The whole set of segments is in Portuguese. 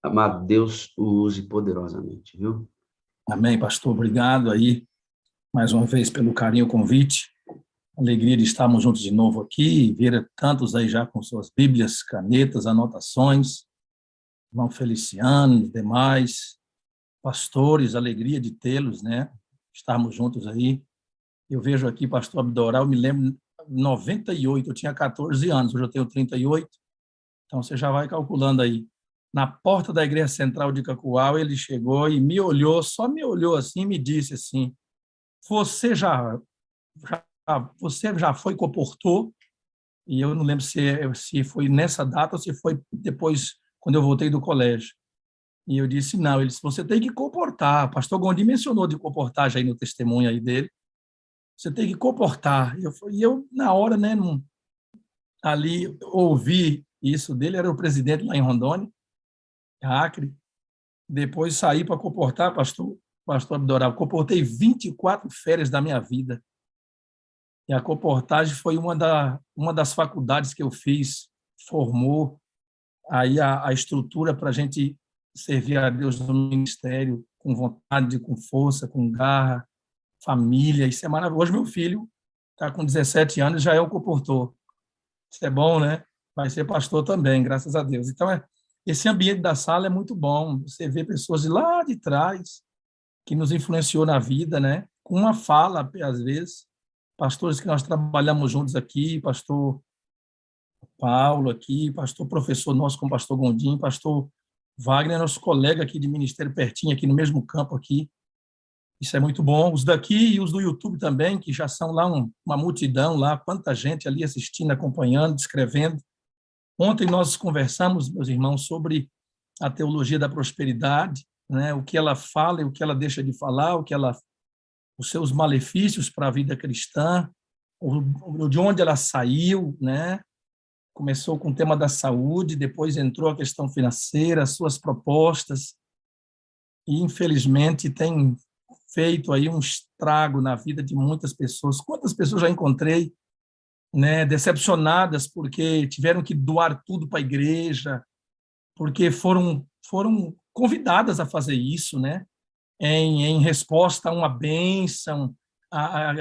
Amado, Deus o use poderosamente, viu? Amém, pastor. Obrigado aí, mais uma vez, pelo carinho, o convite. Alegria de estarmos juntos de novo aqui e ver tantos aí já com suas Bíblias, canetas, anotações. Irmão Feliciano, os demais pastores, alegria de tê-los, né? Estarmos juntos aí. Eu vejo aqui, pastor Abdoral, me lembro, 98, eu tinha 14 anos, hoje eu tenho 38, então você já vai calculando aí. Na porta da Igreja Central de Cacoal, ele chegou e me olhou, só me olhou assim e me disse assim: Você já, você já foi comportou? E eu não lembro se foi nessa data ou se foi depois, quando eu voltei do colégio. E eu disse, não. Ele disse, você tem que comportar. O pastor Gondi mencionou de comportagem aí no testemunho aí dele. Você tem que comportar. E eu na hora, né, ali, ouvi isso dele, era o presidente lá em Rondônia, Acre. Depois saí para comportar, pastor Abdoral. Comportei 24 férias da minha vida. E a comportagem foi uma das faculdades que eu fiz, formou aí a estrutura para a gente servir a Deus no ministério com vontade, com força, com garra, família. Isso é maravilhoso. Hoje meu filho está com 17 anos, já é o comportor. Isso é bom, né? Vai ser pastor também, graças a Deus. Então, esse ambiente da sala é muito bom. Você vê pessoas de lá de trás que nos influenciou na vida, né? Com uma fala, às vezes, pastores que nós trabalhamos juntos aqui, pastor Paulo aqui, pastor professor nosso com pastor Gondim, pastor Wagner, nosso colega aqui de ministério pertinho, aqui no mesmo campo aqui. Isso é muito bom. Os daqui e os do YouTube também, que já são lá uma multidão lá, quanta gente ali assistindo, acompanhando, escrevendo. Ontem nós conversamos, meus irmãos, sobre a teologia da prosperidade, né? O que ela fala e o que ela deixa de falar, os seus malefícios para a vida cristã, de onde ela saiu, né? Começou com o tema da saúde, depois entrou a questão financeira, suas propostas, e infelizmente tem feito aí um estrago na vida de muitas pessoas. Quantas pessoas já encontrei, né, decepcionadas porque tiveram que doar tudo para a igreja, porque foram convidadas a fazer isso, né, em resposta a uma bênção a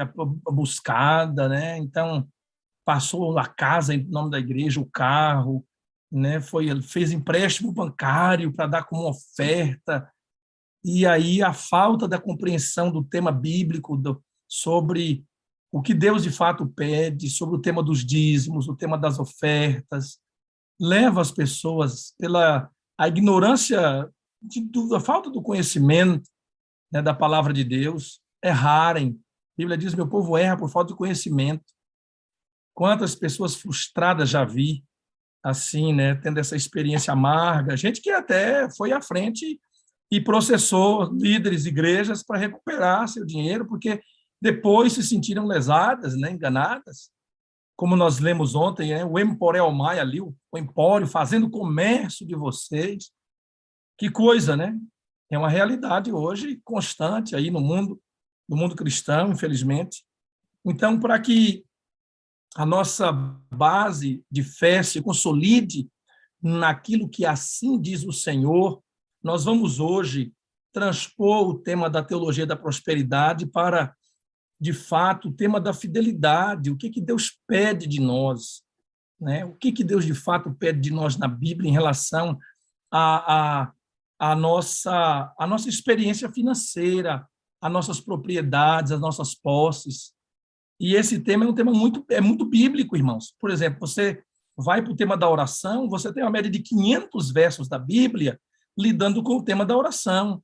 buscada, né? Então passou a casa em nome da igreja, o carro, né? Fez empréstimo bancário para dar como oferta, e aí a falta da compreensão do tema bíblico sobre o que Deus de fato pede, sobre o tema dos dízimos, o tema das ofertas, leva as pessoas pela a ignorância da falta do conhecimento, né, da palavra de Deus, errarem. A Bíblia diz: meu povo erra por falta de conhecimento. Quantas pessoas frustradas já vi assim, né, tendo essa experiência amarga, gente que até foi à frente e processou líderes, igrejas para recuperar seu dinheiro, porque depois se sentiram lesadas, né, enganadas, como nós lemos ontem, né, o Emporel Maia ali, o empório fazendo comércio de vocês. Que coisa, né? É uma realidade hoje constante aí no mundo cristão, infelizmente. Então, para que a nossa base de fé se consolide naquilo que assim diz o Senhor, nós vamos hoje transpor o tema da teologia da prosperidade para, de fato, o tema da fidelidade, o que Deus pede de nós, né? O que Deus, de fato, pede de nós na Bíblia em relação à, à, à nossa experiência financeira, às nossas propriedades, às nossas posses. E esse tema é um tema muito bíblico, irmãos. Por exemplo, você vai para o tema da oração, você tem uma média de 500 versos da Bíblia lidando com o tema da oração.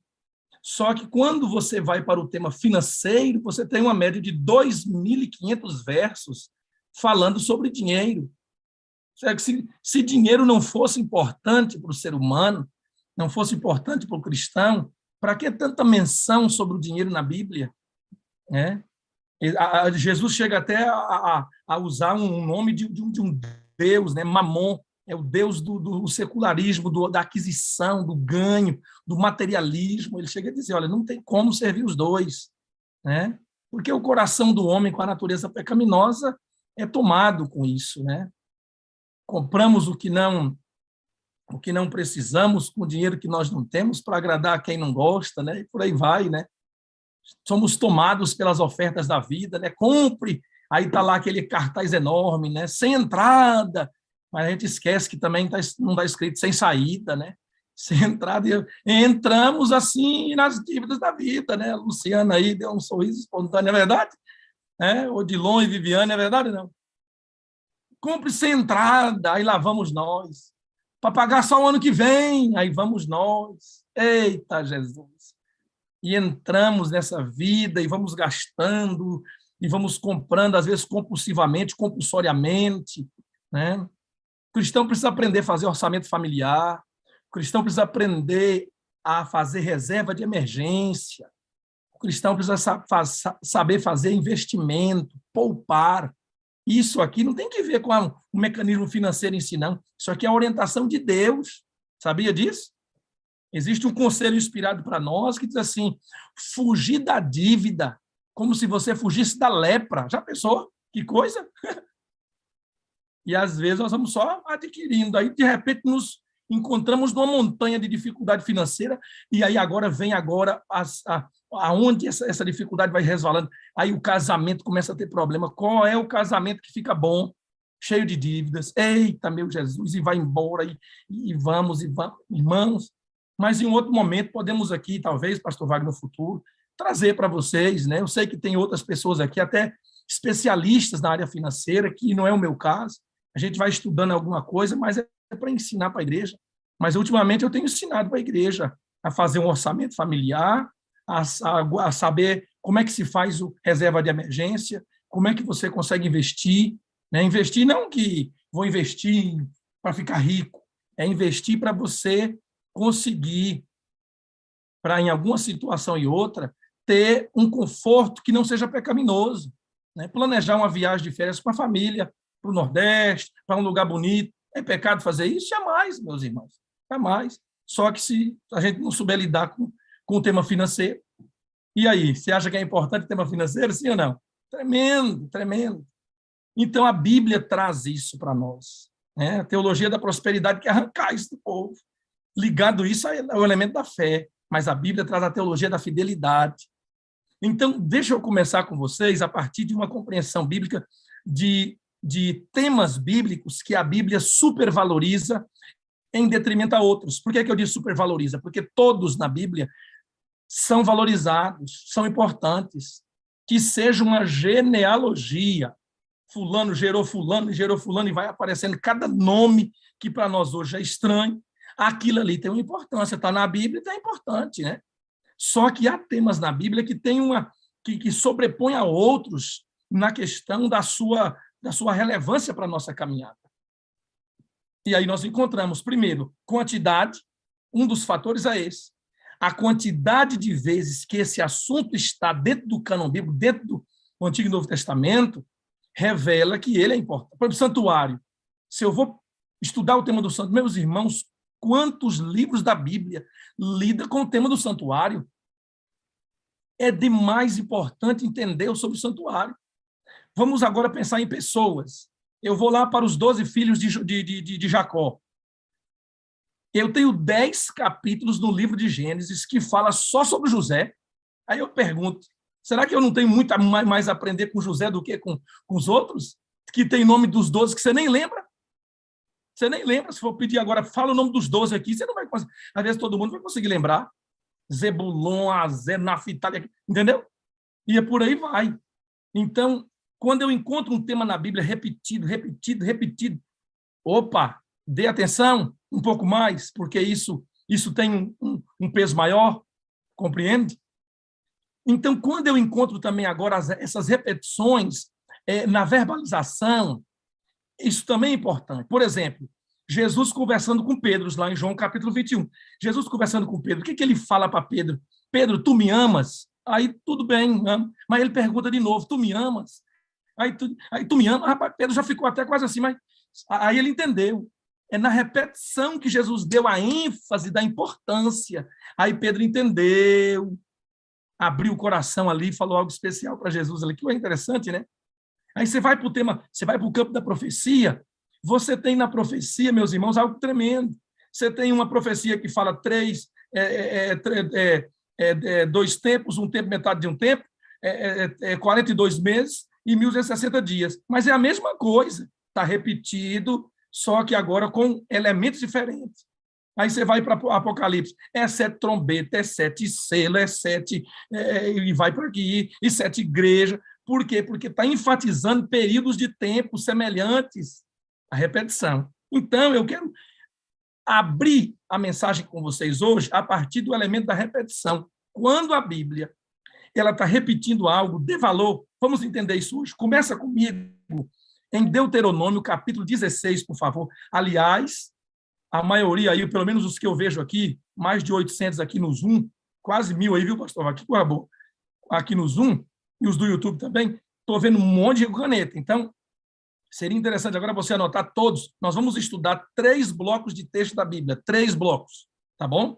Só que quando você vai para o tema financeiro, você tem uma média de 2.500 versos falando sobre dinheiro. Se dinheiro não fosse importante para o ser humano, não fosse importante para o cristão, para que tanta menção sobre o dinheiro na Bíblia? Né? Jesus chega até a usar um nome de um Deus, né? Mamon, é o Deus do secularismo, da aquisição, do ganho, do materialismo. Ele chega a dizer, olha, não tem como servir os dois, né? Porque o coração do homem com a natureza pecaminosa é tomado com isso, né? Compramos o que não o que não precisamos com o dinheiro que nós não temos para agradar a quem não gosta, né? E por aí vai, né? Somos tomados pelas ofertas da vida, né? Compre, aí está lá aquele cartaz enorme, né? Sem entrada, mas a gente esquece que também não está escrito sem saída, né? Sem entrada, entramos assim nas dívidas da vida, né? A Luciana aí deu um sorriso espontâneo, é verdade? Odilon e Viviane, é verdade não? Compre sem entrada, aí lá vamos nós. Para pagar só o ano que vem, aí vamos nós. Eita, Jesus! E entramos nessa vida e vamos gastando e vamos comprando, às vezes compulsivamente, compulsoriamente, né? O cristão precisa aprender a fazer orçamento familiar, o cristão precisa aprender a fazer reserva de emergência, o cristão precisa saber fazer investimento, poupar. Isso aqui não tem que ver com o mecanismo financeiro em si, não. Isso aqui é a orientação de Deus. Sabia disso? Existe um conselho inspirado para nós que diz assim: fugir da dívida, como se você fugisse da lepra. Já pensou? Que coisa? E às vezes nós vamos só adquirindo. Aí, de repente, nos encontramos numa montanha de dificuldade financeira, e aí vem aonde essa dificuldade vai resvalando. Aí o casamento começa a ter problema. Qual é o casamento que fica bom? Cheio de dívidas. Eita, meu Jesus, e vai embora, e vamos, irmãos. Mas em um outro momento podemos aqui, talvez, pastor Wagner, no futuro, trazer para vocês, né? Eu sei que tem outras pessoas aqui, até especialistas na área financeira, que não é o meu caso. A gente vai estudando alguma coisa, mas é para ensinar para a igreja. Mas, ultimamente, eu tenho ensinado para a igreja a fazer um orçamento familiar, a saber como é que se faz o reserva de emergência, como é que você consegue investir. Né? Investir não que vou investir para ficar rico, é investir para você conseguir, para em alguma situação e outra, ter um conforto que não seja pecaminoso. Né? Planejar uma viagem de férias com a família, para o Nordeste, para um lugar bonito. É pecado fazer isso? Jamais, meus irmãos. Jamais. Só que se a gente não souber lidar com o tema financeiro. E aí, você acha que é importante o tema financeiro, sim ou não? Tremendo, tremendo. Então, a Bíblia traz isso para nós. Né? A teologia da prosperidade quer arrancar isso do povo. Ligado isso ao elemento da fé, mas a Bíblia traz a teologia da fidelidade. Então, deixa eu começar com vocês a partir de uma compreensão bíblica de temas bíblicos que a Bíblia supervaloriza em detrimento a outros. Por que eu digo supervaloriza? Porque todos na Bíblia são valorizados, são importantes. Que seja uma genealogia. Fulano gerou fulano, e vai aparecendo cada nome que para nós hoje é estranho. Aquilo ali tem uma importância, está na Bíblia, então é importante, né? Só que há temas na Bíblia que tem que sobrepõe a outros na questão da sua relevância para a nossa caminhada. E aí nós encontramos, primeiro, quantidade. Um dos fatores é esse. A quantidade de vezes que esse assunto está dentro do cânon bíblico, dentro do Antigo e Novo Testamento, revela que ele é importante. Por exemplo, santuário. Se eu vou estudar o tema do santo, meus irmãos, quantos livros da Bíblia lidam com o tema do santuário? É demais importante entender sobre o santuário. Vamos agora pensar em pessoas. Eu vou lá para os 12 filhos de Jacó. Eu tenho 10 capítulos no livro de Gênesis que fala só sobre José. Aí eu pergunto, será que eu não tenho muito mais a aprender com José do que com os outros? Que tem nome dos 12 que você nem lembra? Você nem lembra, se for pedir agora, fala o nome dos 12 aqui, você não vai conseguir. Às vezes todo mundo vai conseguir lembrar. Zebulon, Azer, Naftali, entendeu? E por aí vai. Então, quando eu encontro um tema na Bíblia repetido, opa, dê atenção um pouco mais, porque isso tem um peso maior, compreende? Então, quando eu encontro também agora essas repetições na verbalização, isso também é importante. Por exemplo, Jesus conversando com Pedro, lá em João capítulo 21. Jesus conversando com Pedro, o que ele fala para Pedro? Pedro, tu me amas? Aí tudo bem, amo. Mas ele pergunta de novo, tu me amas? Aí tu me amas? Rapaz, Pedro já ficou até quase assim, mas aí ele entendeu. É na repetição que Jesus deu a ênfase da importância. Aí Pedro entendeu, abriu o coração ali, falou algo especial para Jesus ali, que é interessante, né? Aí você vai para o tema, você vai para o campo da profecia, você tem na profecia, meus irmãos, algo tremendo. você tem uma profecia que fala 2 tempos, um tempo, metade de um tempo, 42 meses e 1.260 dias. Mas é a mesma coisa, está repetido, só que agora com elementos diferentes. Aí você vai para Apocalipse, 7 trombetas, 7 selos, 7, e vai por aqui, e 7 igrejas. Por quê? Porque está enfatizando períodos de tempo semelhantes à repetição. Então, eu quero abrir a mensagem com vocês hoje a partir do elemento da repetição. Quando a Bíblia ela está repetindo algo de valor, vamos entender isso hoje. Começa comigo em Deuteronômio, capítulo 16, por favor. Aliás, a maioria aí, pelo menos os que eu vejo aqui, mais de 800 aqui no Zoom, quase 1.000 aí, viu, pastor? Aqui no Zoom, e os do YouTube também, estou vendo um monte de caneta. Então, seria interessante agora você anotar todos. Nós vamos estudar 3 blocos de texto da Bíblia, 3 blocos, tá bom?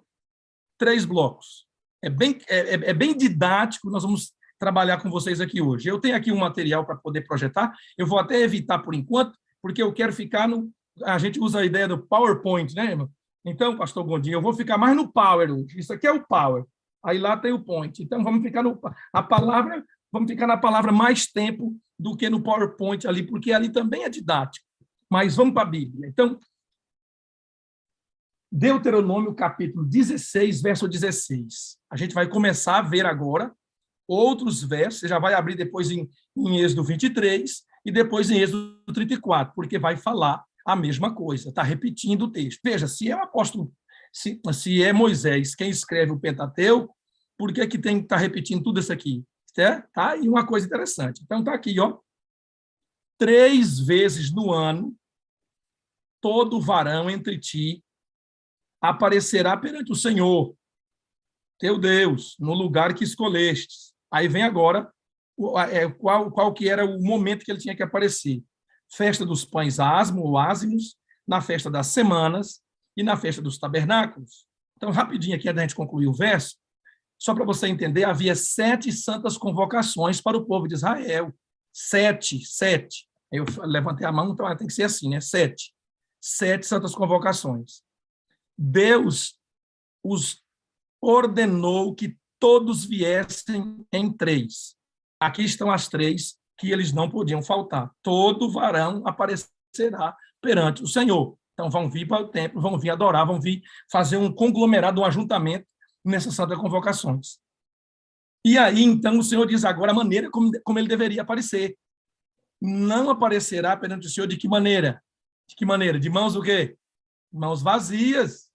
3 blocos. É bem didático, nós vamos trabalhar com vocês aqui hoje. Eu tenho aqui um material para poder projetar, eu vou até evitar por enquanto, porque eu quero ficar no... A gente usa a ideia do PowerPoint, né, irmão? Então, pastor Gondim, eu vou ficar mais no Power hoje. Isso aqui é o Power. Aí lá tem o Point. Então, vamos ficar vamos ficar na palavra mais tempo do que no PowerPoint ali, porque ali também é didático. Mas vamos para a Bíblia. Então, Deuteronômio, capítulo 16, verso 16. A gente vai começar a ver agora outros versos. Você já vai abrir depois em Êxodo 23 e depois em Êxodo 34, porque vai falar a mesma coisa, está repetindo o texto. Veja, se é o apóstolo, se é Moisés quem escreve o Pentateuco, por que tem que estar repetindo tudo isso aqui? Tá? E uma coisa interessante. Então, está aqui, ó. 3 vezes no ano, todo varão entre ti aparecerá perante o Senhor, teu Deus, no lugar que escolestes. Aí vem agora qual que era o momento que ele tinha que aparecer. Festa dos pães ázimos, na festa das semanas e na festa dos tabernáculos. Então, rapidinho aqui, antes da gente concluir o verso, só para você entender, havia 7 santas convocações para o povo de Israel. 7. Eu levantei a mão, então tem que ser assim, né? 7 santas convocações. Deus os ordenou que todos viessem em 3. Aqui estão as 3 que eles não podiam faltar. Todo varão aparecerá perante o Senhor. Então, vão vir para o templo, vão vir adorar, vão vir fazer um conglomerado, um ajuntamento nessas santas convocações. E aí, então, o Senhor diz agora a maneira como ele deveria aparecer. Não aparecerá perante o Senhor de que maneira? De que maneira? De mãos o quê? Mãos vazias.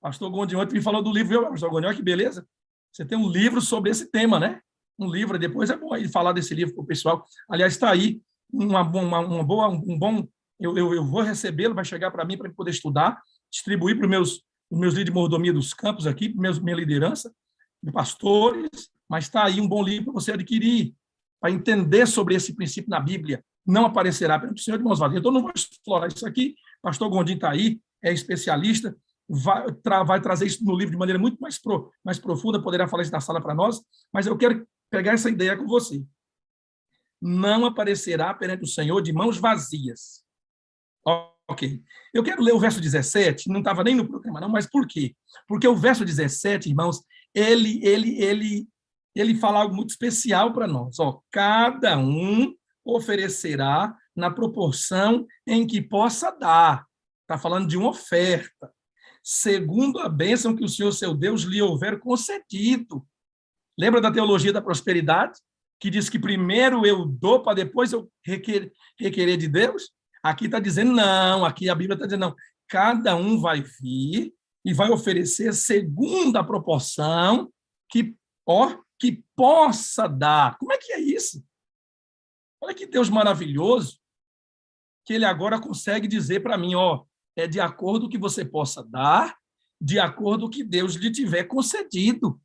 Pastor Gondim ontem me falou do livro, viu, pastor Gondim? Olha que beleza. Você tem um livro sobre esse tema, né? Um livro, depois é bom aí falar desse livro para o pessoal. Aliás, está aí um bom... Eu vou recebê-lo, vai chegar para mim para poder estudar, distribuir para os meus líderes de mordomia dos campos aqui, minha liderança, de pastores, mas está aí um bom livro para você adquirir, para entender sobre esse princípio na Bíblia. Não aparecerá perante o Senhor de mãos vazias. Então, não vou explorar isso aqui. Pastor Gondim está aí, é especialista, vai trazer isso no livro de maneira muito mais profunda, poderá falar isso na sala para nós, mas eu quero pegar essa ideia com você. Não aparecerá perante o Senhor de mãos vazias. Ok. Eu quero ler o verso 17, não estava nem no programa, não, mas por quê? Porque o verso 17, irmãos, ele fala algo muito especial para nós. Ó, cada um oferecerá na proporção em que possa dar. Está falando de uma oferta, segundo a bênção que o Senhor, seu Deus, lhe houver concedido. Lembra da teologia da prosperidade? Que diz que primeiro eu dou para depois eu requerer de Deus? Aqui está dizendo não, aqui a Bíblia está dizendo não. Cada um vai vir e vai oferecer segundo a proporção que possa dar. Como é que é isso? Olha que Deus maravilhoso, que ele agora consegue dizer para mim, ó, é de acordo com o que você possa dar, de acordo com o que Deus lhe tiver concedido.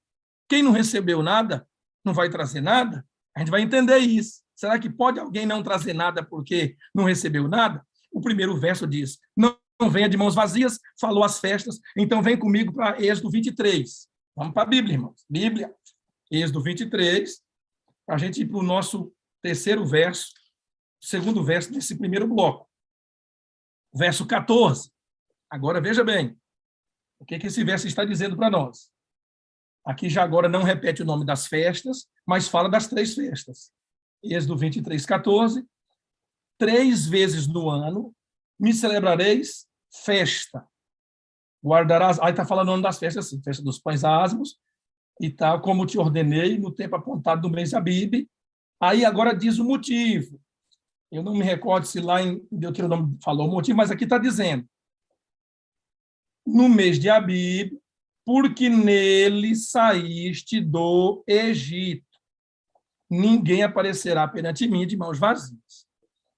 Quem não recebeu nada, não vai trazer nada? A gente vai entender isso. Será que pode alguém não trazer nada porque não recebeu nada? O primeiro verso diz, não venha de mãos vazias, falou as festas, então vem comigo para Êxodo 23. Vamos para a Bíblia, irmãos. Bíblia, Êxodo 23, para a gente ir para o nosso terceiro verso, segundo verso desse primeiro bloco. Verso 14. Agora, veja bem, O que esse verso está dizendo para nós? Aqui já agora não repete o nome das festas, mas fala das 3 festas. Êxodo 23, 14. 3 vezes no ano me celebrareis festa. Guardarás... Aí está falando o nome das festas, assim, festa dos pães ázimos, e tal, como te ordenei no tempo apontado do mês Abib. Aí agora diz o motivo. Eu não me recordo se lá em Deuteronômio falou o motivo, mas aqui está dizendo: no mês de Abib, porque nele saíste do Egito. Ninguém aparecerá perante mim de mãos vazias.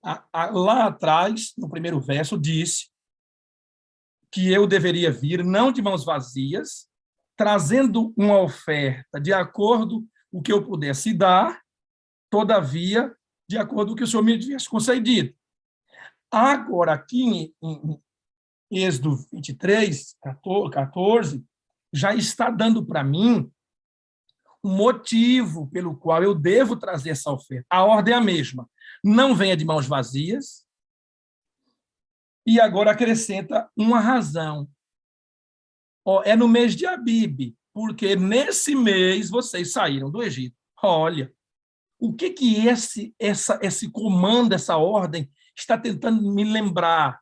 Lá atrás, no primeiro verso, disse que eu deveria vir não de mãos vazias, trazendo uma oferta de acordo com o que eu pudesse dar, todavia, de acordo com o que o Senhor me tivesse concedido. Agora, aqui em Êxodo 23, 14, já está dando para mim um motivo pelo qual eu devo trazer essa oferta. A ordem é a mesma. Não venha de mãos vazias. E agora acrescenta uma razão. É no mês de Abib, porque nesse mês vocês saíram do Egito. Olha, o que esse comando, essa ordem, está tentando me lembrar?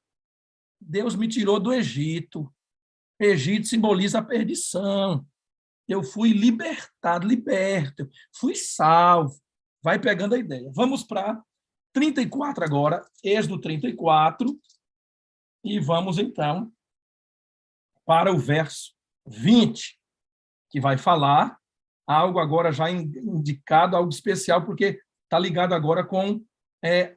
Deus me tirou do Egito. Egito simboliza a perdição. Eu fui libertado, liberto, fui salvo. Vai pegando a ideia. Vamos para 34 agora, Êxodo 34, e vamos, então, para o verso 20, que vai falar algo agora já indicado, algo especial, porque está ligado agora com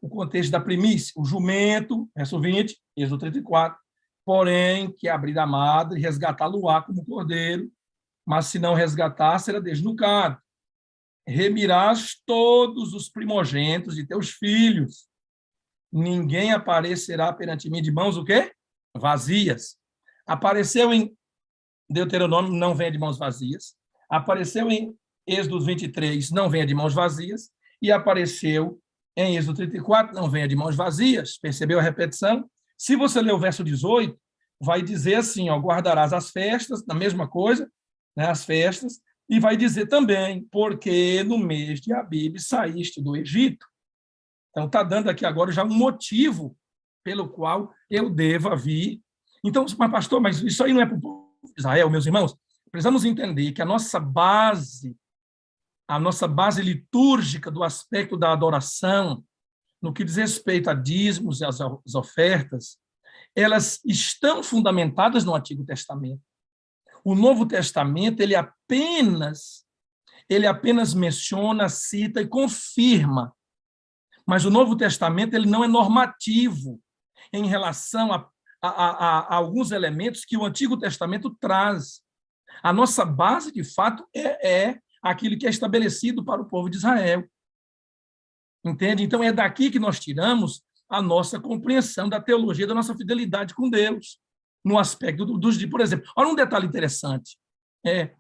o contexto da primícia. O jumento, verso 20, Êxodo 34, porém, que abrir a madre, resgatá-lo-á como cordeiro, mas se não resgatar, será desnucado. Remirás todos os primogênitos de teus filhos. Ninguém aparecerá perante mim de mãos o quê? Vazias. Apareceu em Deuteronômio, não venha de mãos vazias. Apareceu em Êxodo 23, não venha de mãos vazias. E apareceu em Êxodo 34, não venha de mãos vazias. Percebeu a repetição? Se você ler o verso 18, vai dizer assim, ó, guardarás as festas, na mesma coisa, né, as festas, e vai dizer também, porque no mês de Abib saíste do Egito. Então, está dando aqui agora já um motivo pelo qual eu deva vir. Então, mas pastor, mas isso aí não é para o povo de Israel, meus irmãos? Precisamos entender que a nossa base litúrgica do aspecto da adoração, no que diz respeito a dízimos e as ofertas, elas estão fundamentadas no Antigo Testamento. O Novo Testamento, ele apenas menciona, cita e confirma. Mas o Novo Testamento, ele não é normativo em relação a alguns elementos que o Antigo Testamento traz. A nossa base, de fato, é aquilo que é estabelecido para o povo de Israel. Entende? Então, é daqui que nós tiramos a nossa compreensão da teologia, da nossa fidelidade com Deus, no aspecto dos dias. Por exemplo, olha um detalhe interessante. É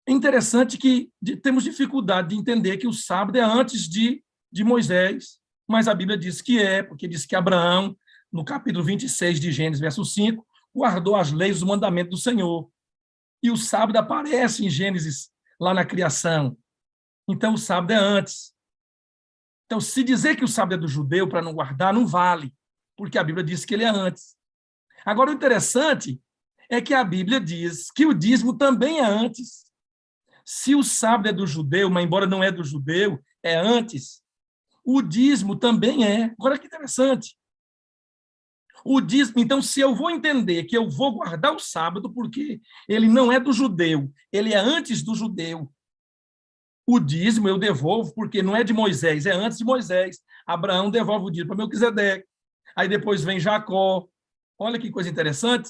interessante que temos dificuldade de entender que o sábado é antes de Moisés, mas a Bíblia diz que porque diz que Abraão, no capítulo 26 de Gênesis, verso 5, guardou as leis, os mandamentos do Senhor. E o sábado aparece em Gênesis, lá na criação. Então, o sábado é antes. Então, se dizer que o sábado é do judeu para não guardar, não vale, porque a Bíblia diz que ele é antes. Agora, o interessante é que a Bíblia diz que o dízimo também é antes. Se o sábado é do judeu, mas embora não é do judeu, é antes, o dízimo também é. Agora, que interessante. O dízimo, então, se eu vou entender que eu vou guardar o sábado, porque ele não é do judeu, ele é antes do judeu, o dízimo eu devolvo, porque não é de Moisés, é antes de Moisés. Abraão devolve o dízimo para Melquisedeque. Aí depois vem Jacó. Olha que coisa interessante.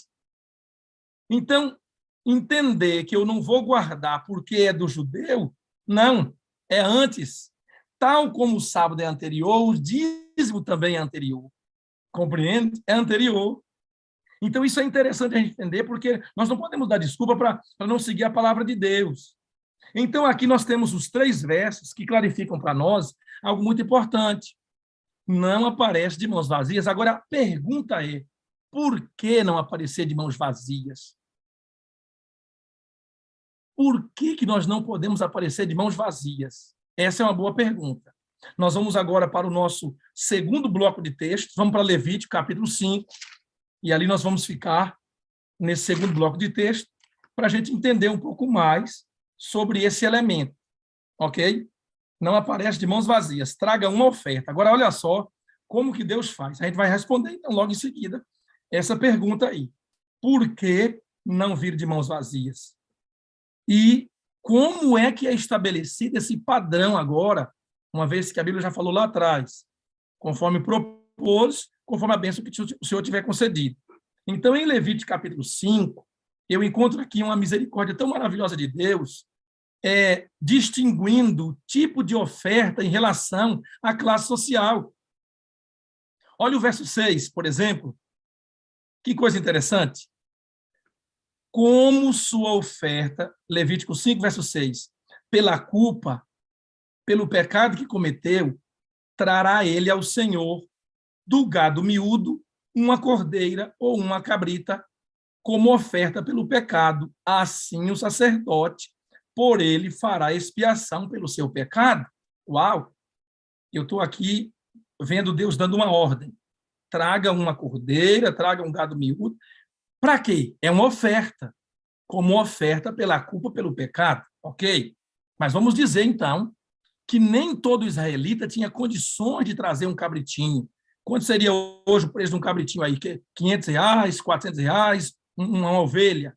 Então, entender que eu não vou guardar porque é do judeu, não, é antes. Tal como o sábado é anterior, o dízimo também é anterior. Compreende? É anterior. Então, isso é interessante a gente entender, porque nós não podemos dar desculpa para não seguir a palavra de Deus. Então, aqui nós temos os 3 versos que clarificam para nós algo muito importante. Não aparece de mãos vazias. Agora, a pergunta é, por que não aparecer de mãos vazias? por que nós não podemos aparecer de mãos vazias? Essa é uma boa pergunta. Nós vamos agora para o nosso segundo bloco de textos, vamos para Levítico, capítulo 5, e ali nós vamos ficar nesse segundo bloco de texto para a gente entender um pouco mais sobre esse elemento, ok? Não aparece de mãos vazias, traga uma oferta. Agora, olha só como que Deus faz. A gente vai responder, então, logo em seguida, essa pergunta aí. Por que não vir de mãos vazias? E como é que é estabelecido esse padrão agora, uma vez que a Bíblia já falou lá atrás, conforme propôs, conforme a bênção que o Senhor tiver concedido. Então, em Levítico capítulo 5, eu encontro aqui uma misericórdia tão maravilhosa de Deus, distinguindo o tipo de oferta em relação à classe social. Olha o verso 6, por exemplo. Que coisa interessante. Como sua oferta, Levítico 5, verso 6, pela culpa, pelo pecado que cometeu, trará ele ao Senhor do gado miúdo uma cordeira ou uma cabrita como oferta pelo pecado. Assim o sacerdote, por ele, fará expiação pelo seu pecado. Uau! Eu estou aqui vendo Deus dando uma ordem. Traga uma cordeira, traga um gado miúdo. Para quê? É uma oferta, como oferta pela culpa, pelo pecado, ok? Mas vamos dizer, então, que nem todo israelita tinha condições de trazer um cabritinho. Quanto seria hoje o preço de um cabritinho aí? R$500, R$400, uma ovelha?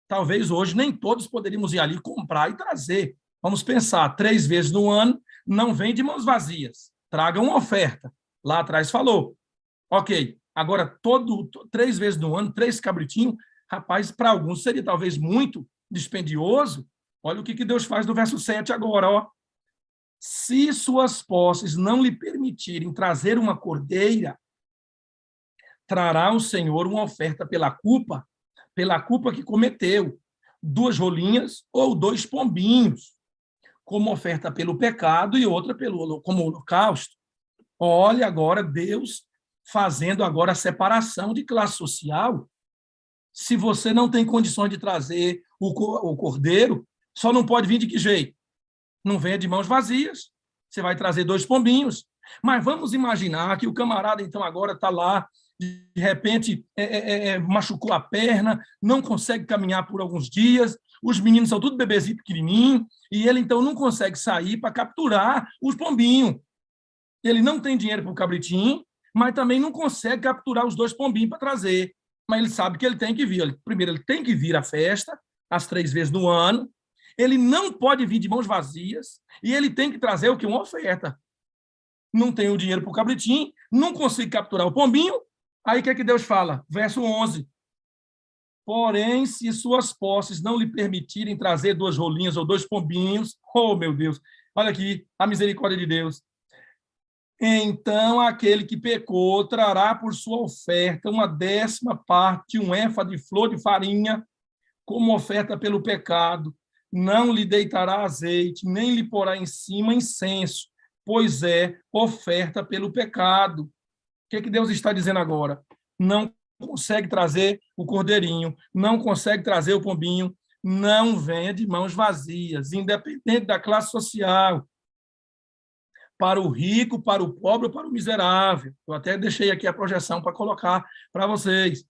Talvez hoje nem todos poderíamos ir ali comprar e trazer. Vamos pensar, 3 vezes no ano, não vem de mãos vazias. Traga uma oferta. Lá atrás falou. Ok, agora 3 vezes no ano, 3 cabritinhos, rapaz, para alguns seria talvez muito dispendioso. Olha o que Deus faz no verso 7 agora, ó. Se suas posses não lhe permitirem trazer uma cordeira, trará o Senhor uma oferta pela culpa que cometeu, 2 rolinhas ou 2 pombinhos, como oferta pelo pecado e outra como holocausto. Olha agora Deus fazendo agora a separação de classe social. Se você não tem condições de trazer o cordeiro, só não pode vir de que jeito? Não venha de mãos vazias. Você vai trazer 2 pombinhos. Mas vamos imaginar que o camarada, então, agora está lá, de repente machucou a perna, não consegue caminhar por alguns dias, os meninos são tudo bebezinho pequenininho, e ele, então, não consegue sair para capturar os pombinhos. Ele não tem dinheiro para o cabritinho, mas também não consegue capturar os 2 pombinhos para trazer. Mas ele sabe que ele tem que vir. Primeiro, ele tem que vir à festa, as 3 vezes no ano. Ele não pode vir de mãos vazias e ele tem que trazer o que? Uma oferta. Não tem o dinheiro para o cabritinho, não consigo capturar o pombinho. Aí o que é que Deus fala? Verso 11. Porém, se suas posses não lhe permitirem trazer 2 rolinhas ou 2 pombinhos, oh, meu Deus, olha aqui a misericórdia de Deus. Então, aquele que pecou trará por sua oferta 1/10 parte de um éfa de flor de farinha, como oferta pelo pecado. Não lhe deitará azeite, nem lhe porá em cima incenso, pois é oferta pelo pecado. O que Deus está dizendo agora? Não consegue trazer o cordeirinho, não consegue trazer o pombinho, não venha de mãos vazias, independente da classe social, para o rico, para o pobre ou para o miserável. Eu até deixei aqui a projeção para colocar para vocês.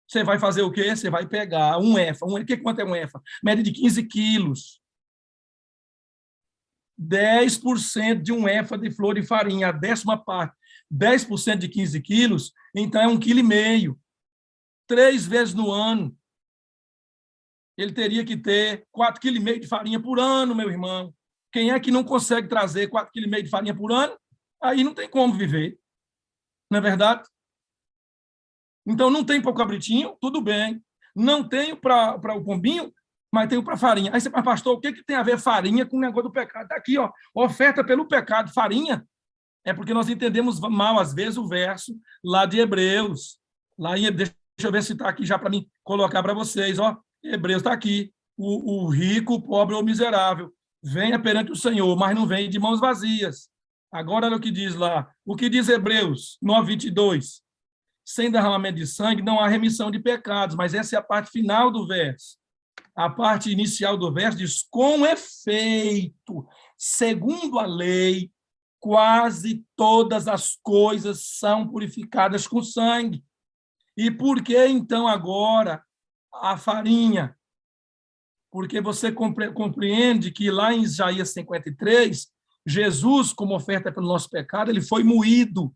Você vai fazer o quê? Você vai pegar um éfa. Quanto é um éfa? Média de 15 quilos. 10% de um éfa de flor de farinha, a 10ª parte. 10% de 15 quilos, então é 1,5 kg. 3 vezes no ano. Ele teria que ter 4,5 kg de farinha por ano, meu irmão. Quem é que não consegue trazer 4,5 kg de farinha por ano? Aí não tem como viver. Não é verdade? Então, não tem para o cabritinho? Tudo bem. Não tenho para o pombinho, mas tenho para farinha. Aí você fala, pastor, o que tem a ver farinha com o negócio do pecado? Está aqui, ó, oferta pelo pecado. Farinha é porque nós entendemos mal, às vezes, o verso lá de Hebreus. Deixa eu ver se está aqui já para mim colocar para vocês. Ó. Hebreus está aqui. O rico, o pobre ou o miserável. Venha perante o Senhor, mas não vem de mãos vazias. Agora, olha o que diz lá. O que diz Hebreus 9:22? Sem derramamento de sangue não há remissão de pecados, mas essa é a parte final do verso. A parte inicial do verso diz: com efeito, segundo a lei, quase todas as coisas são purificadas com sangue. E por que, então, agora a farinha? Porque você compreende que lá em Isaías 53, Jesus, como oferta pelo nosso pecado, ele foi moído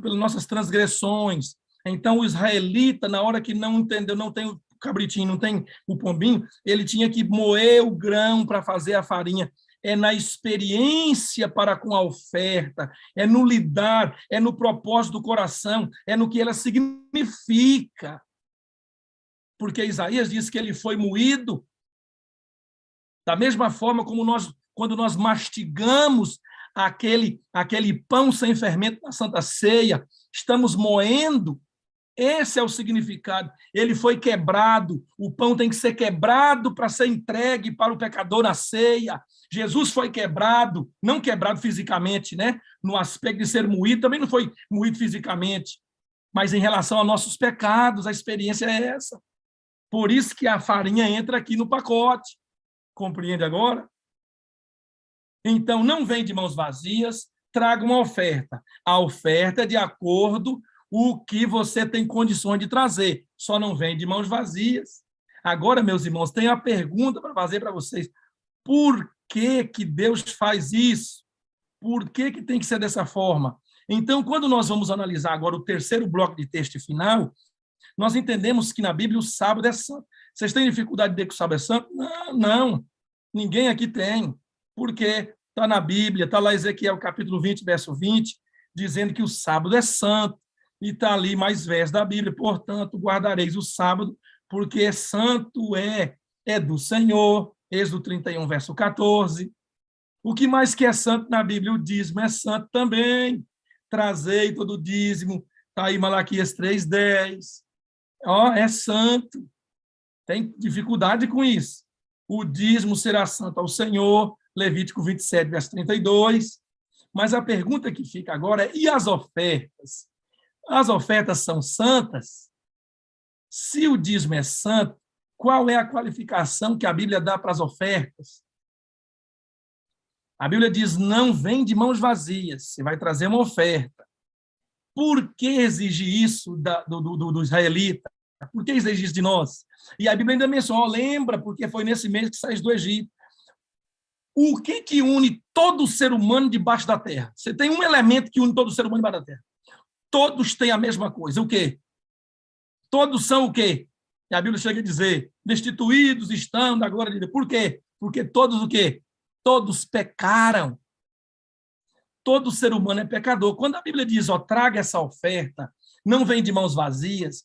pelas nossas transgressões. Então, o israelita, na hora que não entendeu, não tem o cabritinho, não tem o pombinho, ele tinha que moer o grão para fazer a farinha. É na experiência para com a oferta, é no lidar, é no propósito do coração, é no que ela significa. Porque Isaías diz que ele foi moído da mesma forma como quando nós mastigamos aquele pão sem fermento na Santa Ceia, estamos moendo. Esse é o significado. Ele foi quebrado. O pão tem que ser quebrado para ser entregue para o pecador na ceia. Jesus foi quebrado, não quebrado fisicamente, né? No aspecto de ser moído, também não foi moído fisicamente, mas em relação aos nossos pecados, a experiência é essa. Por isso que a farinha entra aqui no pacote. Compreende agora? Então, não vem de mãos vazias, traga uma oferta. A oferta é de acordo o que você tem condições de trazer. Só não vem de mãos vazias. Agora, meus irmãos, tem uma pergunta para fazer para vocês. Por que que Deus faz isso? Por que que tem que ser dessa forma? Então, quando nós vamos analisar agora o terceiro bloco de texto final, nós entendemos que na Bíblia o sábado é santo. Vocês têm dificuldade de dizer que o sábado é santo? Não, não. Ninguém aqui tem. Por quê? Está na Bíblia, está lá Ezequiel capítulo 20, verso 20, dizendo que o sábado é santo. E está ali mais verso da Bíblia. Portanto, guardareis o sábado, porque santo é do Senhor. Êxodo 31, verso 14. O que mais que é santo na Bíblia? O dízimo é santo também. Trazei todo o dízimo. Está aí Malaquias 3:10. É santo. Tem dificuldade com isso. O dízimo será santo ao Senhor. Levítico 27, verso 32. Mas a pergunta que fica agora é: e as ofertas? As ofertas são santas? Se o dízimo é santo, qual é a qualificação que a Bíblia dá para as ofertas? A Bíblia diz: não vem de mãos vazias, você vai trazer uma oferta. Por que exige isso do israelita? Por que exige isso de nós? E a Bíblia ainda menciona, lembra, porque foi nesse mês que saíste do Egito. O que une todo ser humano debaixo da terra? Você tem um elemento que une todo ser humano debaixo da terra. Todos têm a mesma coisa. O quê? Todos são o quê? E a Bíblia chega a dizer: destituídos estão da glória de Deus. Por quê? Porque todos o quê? Todos pecaram. Todo ser humano é pecador. Quando a Bíblia diz: traga essa oferta, não vem de mãos vazias,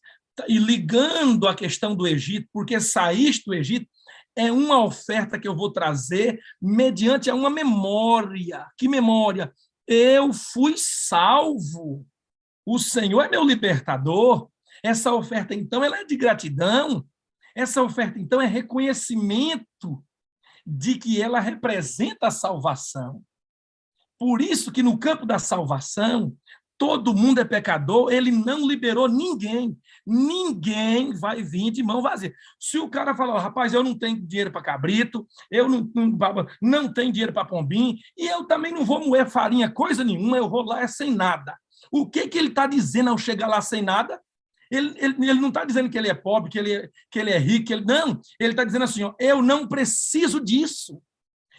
e ligando a questão do Egito, porque saíste do Egito, é uma oferta que eu vou trazer mediante a uma memória. Que memória? Eu fui salvo. O Senhor é meu libertador. Essa oferta, então, ela é de gratidão. Essa oferta, então, é reconhecimento de que ela representa a salvação. Por isso que no campo da salvação, todo mundo é pecador, ele não liberou ninguém. Ninguém vai vir de mão vazia. Se o cara falar: rapaz, eu não tenho dinheiro para cabrito, eu não tenho dinheiro para pombinho, e eu também não vou moer farinha, coisa nenhuma, eu vou lá sem nada. O que ele está dizendo ao chegar lá sem nada? Ele não está dizendo que ele é pobre, que ele é rico, não. Ele está dizendo assim: eu não preciso disso.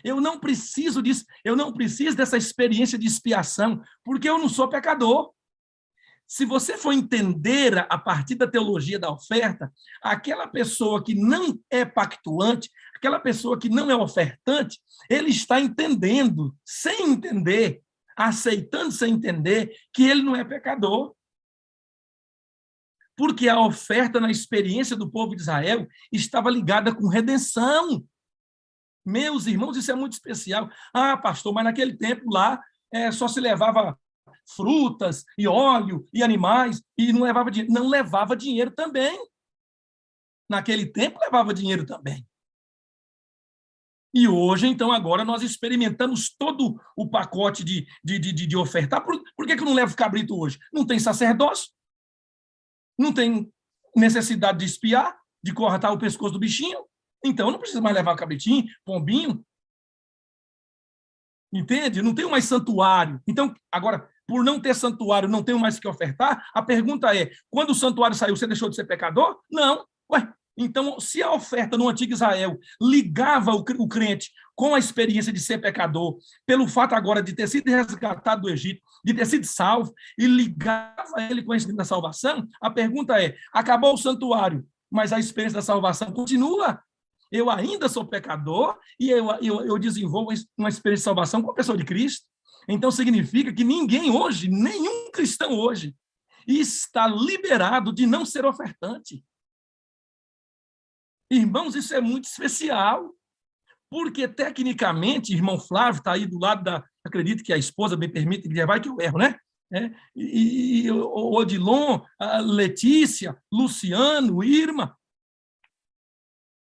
Eu não preciso disso, eu não preciso dessa experiência de expiação, porque eu não sou pecador. Se você for entender a partir da teologia da oferta, aquela pessoa que não é pactuante, aquela pessoa que não é ofertante, ele está entendendo, sem entender, aceitando sem entender, que ele não é pecador. Porque a oferta na experiência do povo de Israel estava ligada com redenção. Meus irmãos, isso é muito especial. Pastor, mas naquele tempo lá só se levava frutas e óleo e animais e não levava dinheiro. Não levava dinheiro também. Naquele tempo levava dinheiro também. E hoje, então, agora nós experimentamos todo o pacote de ofertar. Por que eu não levo cabrito hoje? Não tem sacerdócio, não tem necessidade de espiar, de cortar o pescoço do bichinho. Então, não precisa mais levar cabritinho, pombinho. Entende? Não tenho mais santuário. Então, agora, por não ter santuário, não tenho mais que ofertar, a pergunta é, quando o santuário saiu, você deixou de ser pecador? Não. Ué, então, se a oferta no antigo Israel ligava o crente com a experiência de ser pecador, pelo fato agora de ter sido resgatado do Egito, de ter sido salvo, e ligava ele com a experiência da salvação, a pergunta é, acabou o santuário, mas a experiência da salvação continua? Eu ainda sou pecador e eu desenvolvo uma experiência de salvação com a pessoa de Cristo. Então, significa que ninguém hoje, nenhum cristão hoje, está liberado de não ser ofertante. Irmãos, isso é muito especial, porque, tecnicamente, irmão Flávio está aí do lado da... Acredito que a esposa me permite, vai que eu erro, né? E Odilon, Letícia, Luciano, Irma.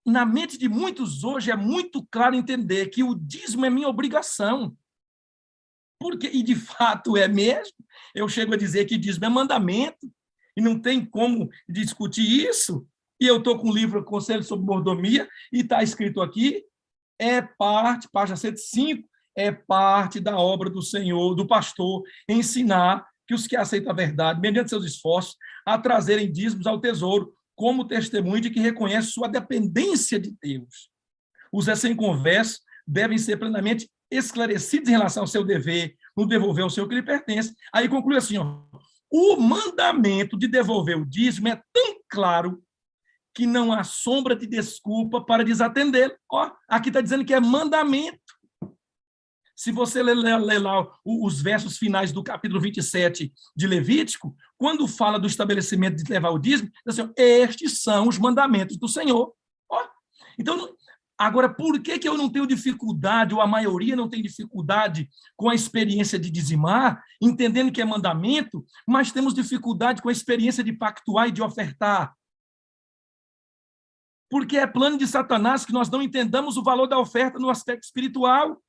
Na mente de muitos hoje é muito claro entender que o dízimo é minha obrigação. Porque, e de fato é mesmo, eu chego a dizer que dízimo é mandamento, e não tem como discutir isso. E eu estou com o livro Conselho sobre Mordomia, e está escrito aqui, é parte, página 105, é parte da obra do Senhor, do pastor, ensinar que os que aceitam a verdade, mediante seus esforços, a trazerem dízimos ao tesouro, como testemunho de que reconhece sua dependência de Deus. Os recém-conversos devem ser plenamente esclarecidos em relação ao seu dever, no devolver o seu que lhe pertence. Aí conclui assim, ó, o mandamento de devolver o dízimo é tão claro que não há sombra de desculpa para desatendê-lo. Ó, aqui está dizendo que é mandamento. Se você ler lá os versos finais do capítulo 27 de Levítico, quando fala do estabelecimento de levar o dízimo, diz assim, estes são os mandamentos do Senhor. Ó, então, agora, por que eu não tenho dificuldade, ou a maioria não tem dificuldade com a experiência de dizimar, entendendo que é mandamento, mas temos dificuldade com a experiência de pactuar e de ofertar? Porque é plano de Satanás que nós não entendamos o valor da oferta no aspecto espiritual.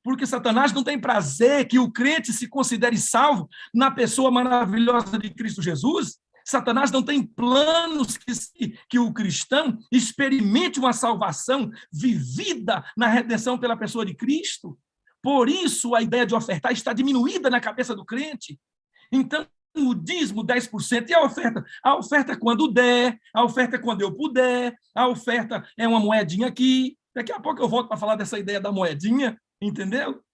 Porque Satanás não tem prazer que o crente se considere salvo na pessoa maravilhosa de Cristo Jesus. Satanás não tem planos que o cristão experimente uma salvação vivida na redenção pela pessoa de Cristo. Por isso, a ideia de ofertar está diminuída na cabeça do crente. Então, o dízimo, 10%, e a oferta? A oferta quando der, a oferta quando eu puder, a oferta é uma moedinha aqui. Daqui a pouco eu volto para falar dessa ideia da moedinha, entendeu?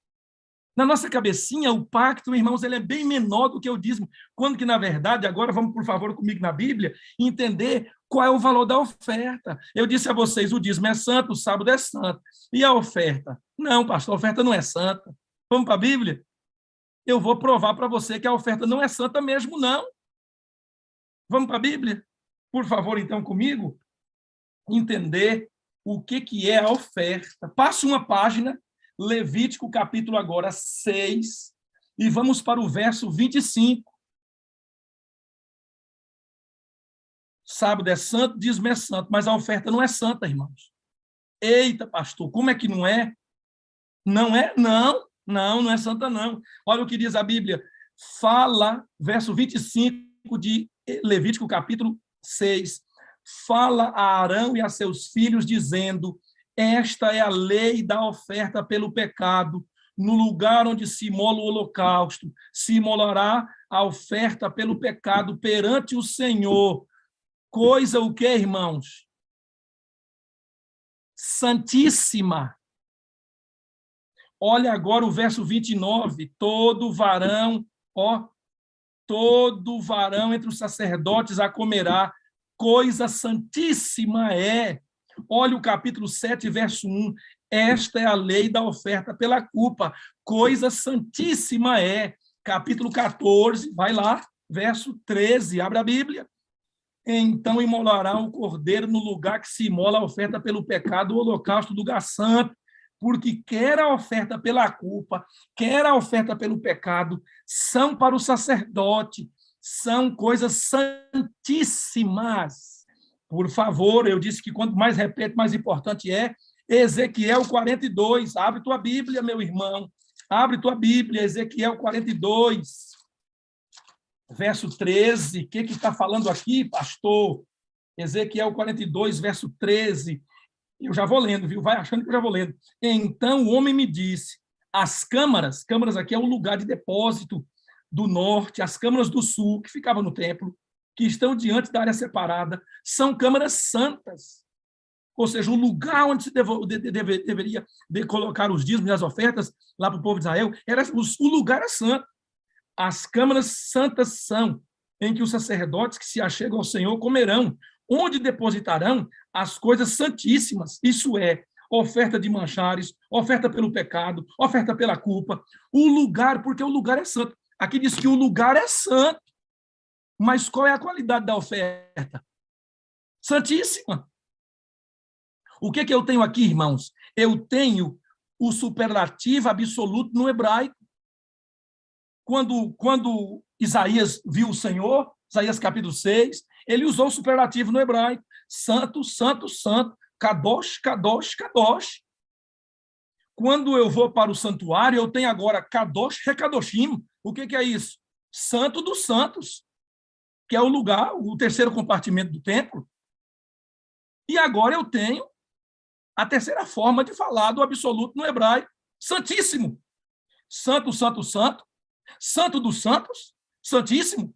Na nossa cabecinha, o pacto, irmãos, ele é bem menor do que o dízimo. Quando que, na verdade, agora vamos, por favor, comigo na Bíblia, entender qual é o valor da oferta. Eu disse a vocês, o dízimo é santo, o sábado é santo. E a oferta? Não, pastor, a oferta não é santa. Vamos para a Bíblia? Eu vou provar para você que a oferta não é santa mesmo, não. Vamos para a Bíblia? Por favor, então, comigo, entender o que é a oferta. Passe uma página, Levítico, capítulo agora 6, e vamos para o verso 25. Sábado é santo, dízimo é santo, mas a oferta não é santa, irmãos. Eita, pastor, como é que não é? Não é? Não é santa, não. Olha o que diz a Bíblia. Fala, verso 25 de Levítico, capítulo 6. Fala a Arão e a seus filhos, dizendo, esta é a lei da oferta pelo pecado. No lugar onde se imola o holocausto, se imolará a oferta pelo pecado perante o Senhor. Coisa o quê, irmãos? Santíssima. Olha agora o verso 29. Todo varão entre os sacerdotes a comerá. Coisa santíssima é. Olha o capítulo 7, verso 1. Esta é a lei da oferta pela culpa. Coisa santíssima é. Capítulo 14, vai lá, verso 13, abre a Bíblia. Então imolará o cordeiro no lugar que se imola a oferta pelo pecado, o holocausto do lugar santo, porque quer a oferta pela culpa, quer a oferta pelo pecado, são para o sacerdote, são coisas santíssimas. Por favor, eu disse que quanto mais repete, mais importante é. Ezequiel 42, abre tua Bíblia, meu irmão, abre tua Bíblia, Ezequiel 42, verso 13, o que está falando aqui, pastor? Ezequiel 42, verso 13. Eu já vou lendo, viu? Vai achando que eu já vou lendo. Então o homem me disse, as câmaras aqui é o lugar de depósito do norte, as câmaras do sul, que ficavam no templo, que estão diante da área separada, são câmaras santas. Ou seja, o lugar onde se deveria colocar os dízimos e as ofertas lá para o povo de Israel, o lugar é santo. As câmaras santas são em que os sacerdotes que se achegam ao Senhor comerão, onde depositarão as coisas santíssimas, isso é, oferta de manjares, oferta pelo pecado, oferta pela culpa, o lugar, porque o lugar é santo. Aqui diz que o lugar é santo, mas qual é a qualidade da oferta? Santíssima. O que eu tenho aqui, irmãos? Eu tenho o superlativo absoluto no hebraico. Quando Isaías viu o Senhor, Isaías capítulo 6, ele usou o superlativo no hebraico. Santo, santo, santo, kadosh, kadosh, kadosh. Quando eu vou para o santuário, eu tenho agora kadosh, rekadoshim. O que é isso? Santo dos santos, que é o lugar, o terceiro compartimento do templo. E agora eu tenho a terceira forma de falar do absoluto no hebraico, santíssimo. Santo, santo, santo. Santo dos santos, santíssimo.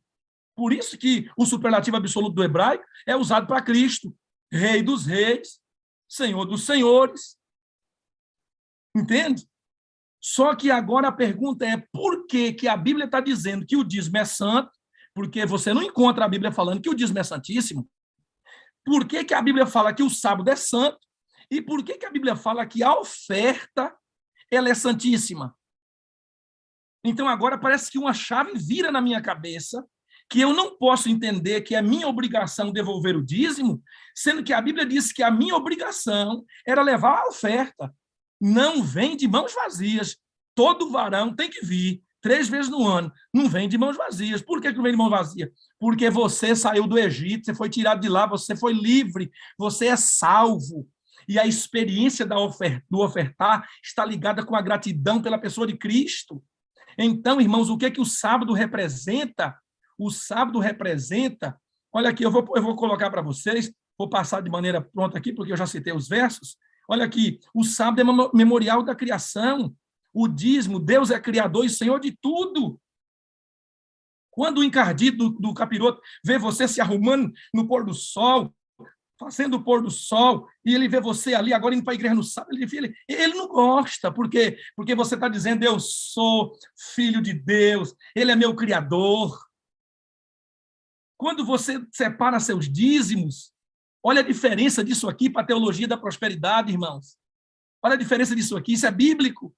Por isso que o superlativo absoluto do hebraico é usado para Cristo, Rei dos reis, Senhor dos senhores. Entende? Só que agora a pergunta é por que a Bíblia está dizendo que o dízimo é santo, porque você não encontra a Bíblia falando que o dízimo é santíssimo. Por que a Bíblia fala que o sábado é santo? E por que a Bíblia fala que a oferta ela é santíssima? Então, agora parece que uma chave vira na minha cabeça, que eu não posso entender que é minha obrigação devolver o dízimo, sendo que a Bíblia diz que a minha obrigação era levar a oferta. Não vem de mãos vazias. Todo varão tem que vir 3 vezes no ano. Não vem de mãos vazias. Por que não vem de mãos vazias? Porque você saiu do Egito, você foi tirado de lá, você foi livre, você é salvo. E a experiência do ofertar está ligada com a gratidão pela pessoa de Cristo. Então, irmãos, o que o sábado representa? O sábado representa, olha aqui, eu vou colocar para vocês, vou passar de maneira pronta aqui, porque eu já citei os versos. Olha aqui, o sábado é memorial da criação, o dízimo, Deus é criador e Senhor de tudo. Quando o encardido do capiroto vê você se arrumando no pôr do sol, fazendo o pôr do sol, e ele vê você ali, agora indo para a igreja no sábado, ele não gosta, porque você está dizendo, eu sou filho de Deus, ele é meu criador. Quando você separa seus dízimos, olha a diferença disso aqui para a teologia da prosperidade, irmãos. Olha a diferença disso aqui, isso é bíblico.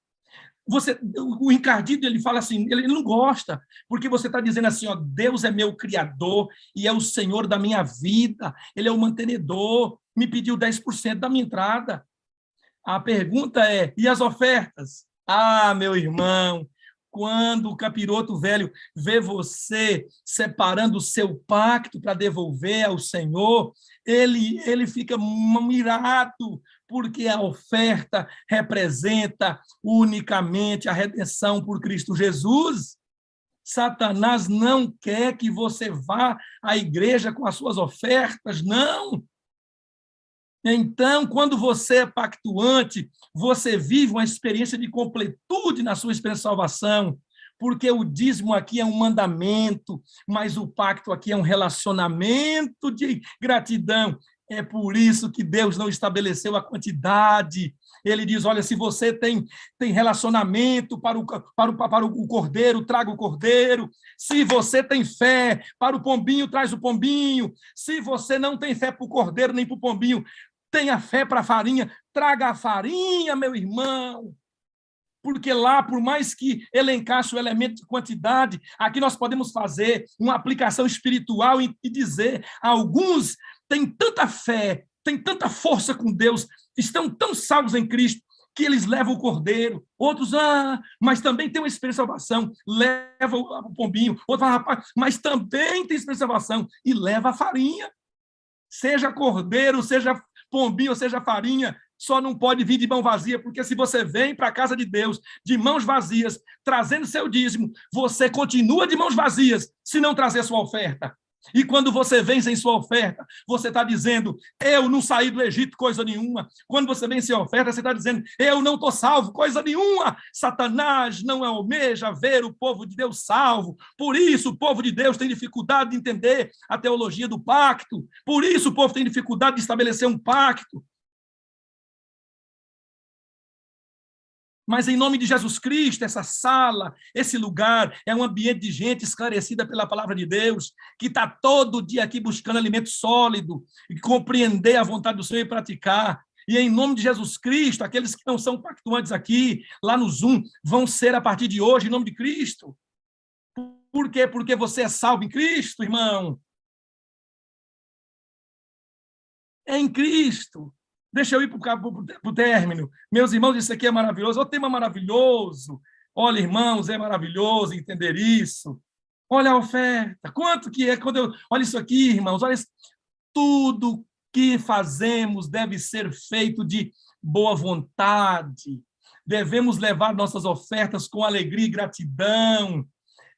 O encardido, ele fala assim, ele não gosta, porque você está dizendo assim, ó, Deus é meu criador e é o Senhor da minha vida, ele é o mantenedor, me pediu 10% da minha entrada. A pergunta é, e as ofertas? Ah, meu irmão, quando o capiroto velho vê você separando o seu pacto para devolver ao Senhor, ele fica mirado, porque a oferta representa unicamente a redenção por Cristo Jesus. Satanás não quer que você vá à igreja com as suas ofertas, não. Então, quando você é pactuante, você vive uma experiência de completude na sua experiência de salvação, porque o dízimo aqui é um mandamento, mas o pacto aqui é um relacionamento de gratidão. É por isso que Deus não estabeleceu a quantidade. Ele diz, olha, se você tem relacionamento para o cordeiro, traga o cordeiro. Se você tem fé para o pombinho, traz o pombinho. Se você não tem fé para o cordeiro nem para o pombinho, tenha fé para a farinha, traga a farinha, meu irmão. Porque lá, por mais que elencasse o elemento de quantidade, aqui nós podemos fazer uma aplicação espiritual e dizer, alguns têm tanta fé, têm tanta força com Deus, estão tão salvos em Cristo, que eles levam o cordeiro. Outros, mas também tem uma experiência de salvação, leva o pombinho. Outro fala, rapaz, mas também tem experiência de salvação, e leva a farinha. Seja cordeiro, seja pombinho, seja farinha, só não pode vir de mão vazia, porque se você vem para a casa de Deus de mãos vazias, trazendo seu dízimo, você continua de mãos vazias, se não trazer sua oferta. E quando você vem sem sua oferta, você está dizendo, eu não saí do Egito, coisa nenhuma. Quando você vem sem oferta, você está dizendo, eu não estou salvo, coisa nenhuma. Satanás não almeja ver o povo de Deus salvo. Por isso o povo de Deus tem dificuldade de entender a teologia do pacto. Por isso o povo tem dificuldade de estabelecer um pacto. Mas em nome de Jesus Cristo, essa sala, esse lugar, é um ambiente de gente esclarecida pela palavra de Deus, que está todo dia aqui buscando alimento sólido, e compreender a vontade do Senhor e praticar. E em nome de Jesus Cristo, aqueles que não são pactuantes aqui, lá no Zoom, vão ser a partir de hoje, em nome de Cristo. Por quê? Porque você é salvo em Cristo, irmão. É em Cristo. Deixa eu ir para o término. Meus irmãos, isso aqui é maravilhoso. O tema maravilhoso. Olha, irmãos, é maravilhoso entender isso. Olha a oferta. Quanto que é? Olha isso aqui, irmãos. Olha isso. Tudo que fazemos deve ser feito de boa vontade. Devemos levar nossas ofertas com alegria e gratidão,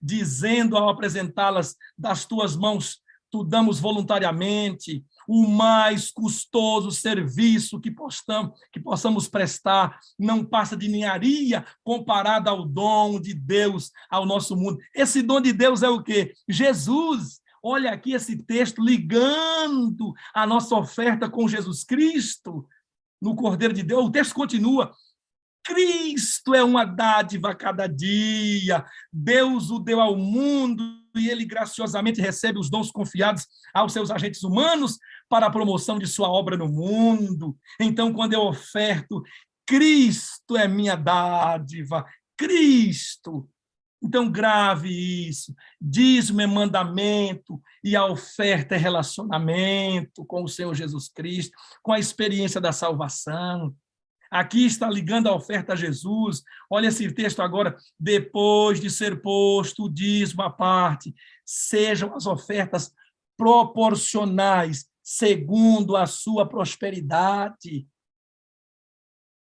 dizendo ao apresentá-las, das tuas mãos tu damos voluntariamente. O mais custoso serviço que possamos prestar não passa de ninharia comparado ao dom de Deus ao nosso mundo. Esse dom de Deus é o quê? Jesus. Olha aqui esse texto ligando a nossa oferta com Jesus Cristo, no Cordeiro de Deus. O texto continua. Cristo é uma dádiva a cada dia. Deus o deu ao mundo e ele graciosamente recebe os dons confiados aos seus agentes humanos para a promoção de sua obra no mundo. Então, quando eu oferto, Cristo é minha dádiva, Cristo. Então, grave isso. Dízimo é mandamento e a oferta é relacionamento com o Senhor Jesus Cristo, com a experiência da salvação. Aqui está ligando a oferta a Jesus. Olha esse texto agora. Depois de ser posto o dízimo à parte, sejam as ofertas proporcionais, segundo a sua prosperidade.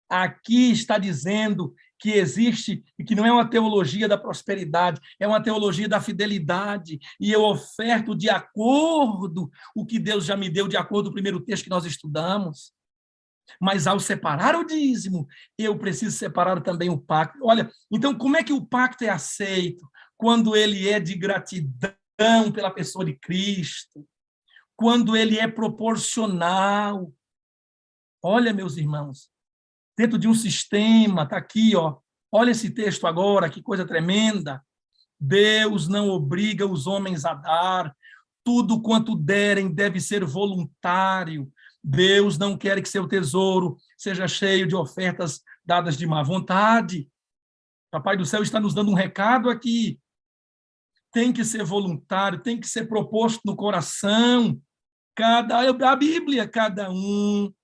Aqui está dizendo que existe, e que não é uma teologia da prosperidade, é uma teologia da fidelidade, e eu oferto de acordo o que Deus já me deu, de acordo com o primeiro texto que nós estudamos. Mas ao separar o dízimo, eu preciso separar também o pacto. Olha, então como é que o pacto é aceito? Quando ele é de gratidão pela pessoa de Cristo, quando ele é proporcional. Olha, meus irmãos, dentro de um sistema, está aqui, ó. Olha esse texto agora, que coisa tremenda. Deus não obriga os homens a dar, tudo quanto derem deve ser voluntário. Deus não quer que seu tesouro seja cheio de ofertas dadas de má vontade. Papai do céu está nos dando um recado aqui. Tem que ser voluntário, tem que ser proposto no coração. A Bíblia, cada um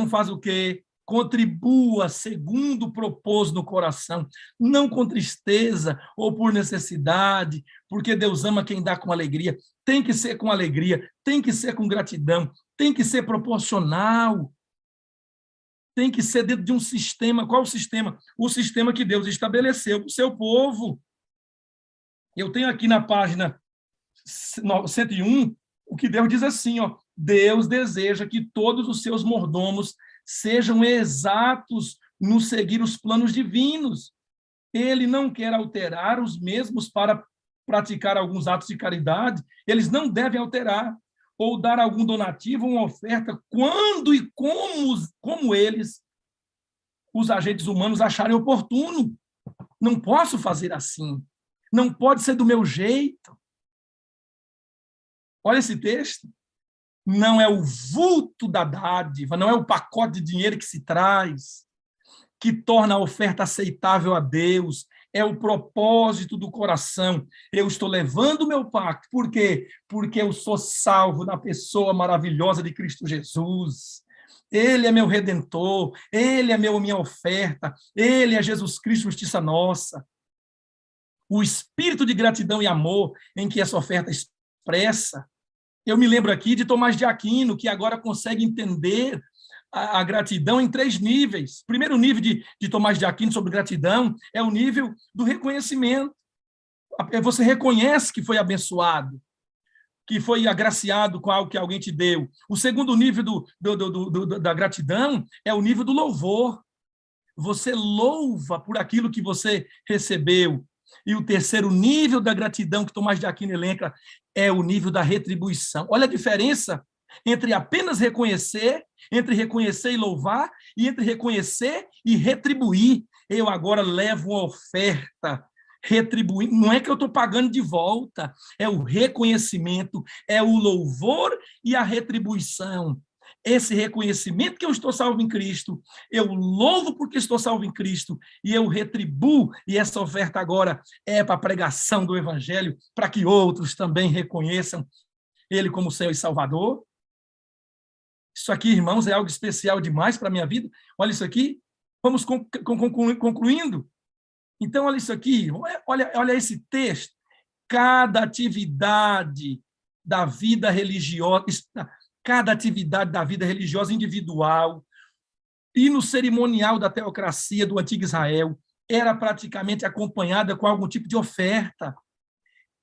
faz o quê? Contribua segundo o propósito no coração, não com tristeza ou por necessidade, porque Deus ama quem dá com alegria. Tem que ser com alegria, tem que ser com gratidão, tem que ser proporcional, tem que ser dentro de um sistema. Qual o sistema? O sistema que Deus estabeleceu para o seu povo. Eu tenho aqui na página 101, o que Deus diz assim, ó, Deus deseja que todos os seus mordomos sejam exatos no seguir os planos divinos. Ele não quer alterar os mesmos para praticar alguns atos de caridade. Eles não devem alterar ou dar algum donativo, uma oferta, quando e como eles, os agentes humanos, acharem oportuno. Não posso fazer assim. Não pode ser do meu jeito. Olha esse texto. Não é o vulto da dádiva, não é o pacote de dinheiro que se traz, que torna a oferta aceitável a Deus, é o propósito do coração. Eu estou levando o meu pacto. Por quê? Porque eu sou salvo na pessoa maravilhosa de Cristo Jesus. Ele é meu Redentor, Ele é minha oferta, Ele é Jesus Cristo, justiça nossa. O espírito de gratidão e amor em que essa oferta expressa. Eu me lembro aqui de Tomás de Aquino, que agora consegue entender a gratidão em 3 níveis. O primeiro nível de Tomás de Aquino sobre gratidão é o nível do reconhecimento. Você reconhece que foi abençoado. que foi agraciado com algo que alguém te deu. O segundo nível da gratidão é o nível do louvor. Você louva por aquilo que você recebeu. E o terceiro nível da gratidão que Tomás de Aquino elenca é o nível da retribuição. Olha a diferença entre apenas reconhecer, entre reconhecer e louvar, e entre reconhecer e retribuir. Eu agora levo uma oferta, retribuir, não é que eu estou pagando de volta, é o reconhecimento, é o louvor e a retribuição. Esse reconhecimento que eu estou salvo em Cristo, eu louvo porque estou salvo em Cristo, e eu retribuo, e essa oferta agora é para a pregação do Evangelho, para que outros também reconheçam Ele como Senhor e Salvador. Isso aqui, irmãos, é algo especial demais para a minha vida. Olha isso aqui, vamos concluindo. Então, olha isso aqui, olha esse texto. Cada atividade da vida religiosa, cada atividade da vida religiosa individual e no cerimonial da teocracia do antigo Israel era praticamente acompanhada com algum tipo de oferta.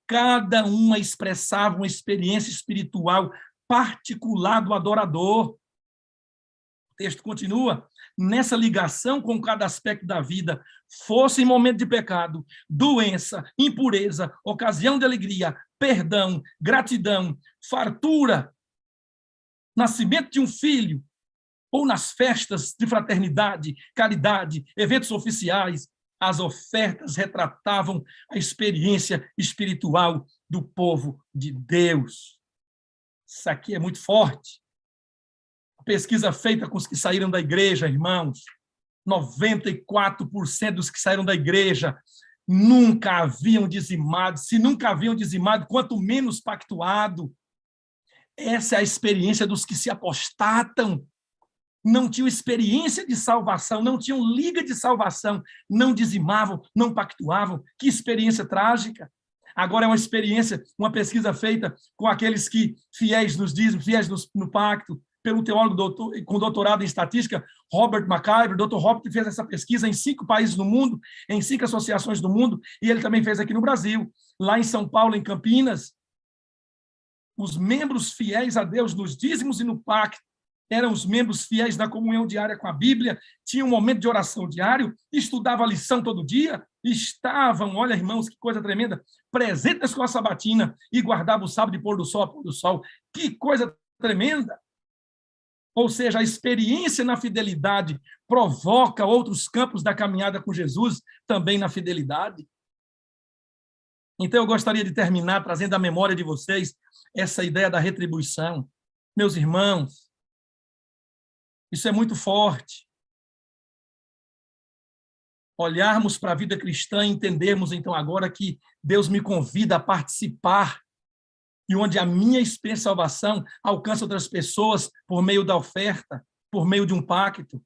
Cada uma expressava uma experiência espiritual particular do adorador. O texto continua, nessa ligação com cada aspecto da vida, fosse em momento de pecado, doença, impureza, ocasião de alegria, perdão, gratidão, fartura, nascimento de um filho, ou nas festas de fraternidade, caridade, eventos oficiais, as ofertas retratavam a experiência espiritual do povo de Deus. Isso aqui é muito forte. A pesquisa feita com os que saíram da igreja, irmãos, 94% dos que saíram da igreja nunca haviam dizimado. Se nunca haviam dizimado, quanto menos pactuado. Essa é a experiência dos que se apostatam. Não tinham experiência de salvação, não tinham liga de salvação, não dizimavam, não pactuavam. Que experiência trágica. Agora é uma experiência, uma pesquisa feita com aqueles que, fiéis nos dízimos, fiéis no pacto, pelo teólogo com doutorado em estatística, Robert McIver. Dr. Robert fez essa pesquisa em 5 países no mundo, em 5 associações do mundo, e ele também fez aqui no Brasil, lá em São Paulo, em Campinas. Os membros fiéis a Deus nos dízimos e no pacto eram os membros fiéis da comunhão diária com a Bíblia, tinham um momento de oração diário, estudavam a lição todo dia, estavam, olha, irmãos, que coisa tremenda, presentes na escola sabatina e guardavam o sábado de pôr do sol a pôr do sol. Que coisa tremenda! Ou seja, a experiência na fidelidade provoca outros campos da caminhada com Jesus, também na fidelidade. Então, eu gostaria de terminar trazendo à memória de vocês essa ideia da retribuição. Meus irmãos, isso é muito forte. Olharmos para a vida cristã e entendermos, então, agora que Deus me convida a participar e onde a minha experiência de salvação alcança outras pessoas por meio da oferta, por meio de um pacto.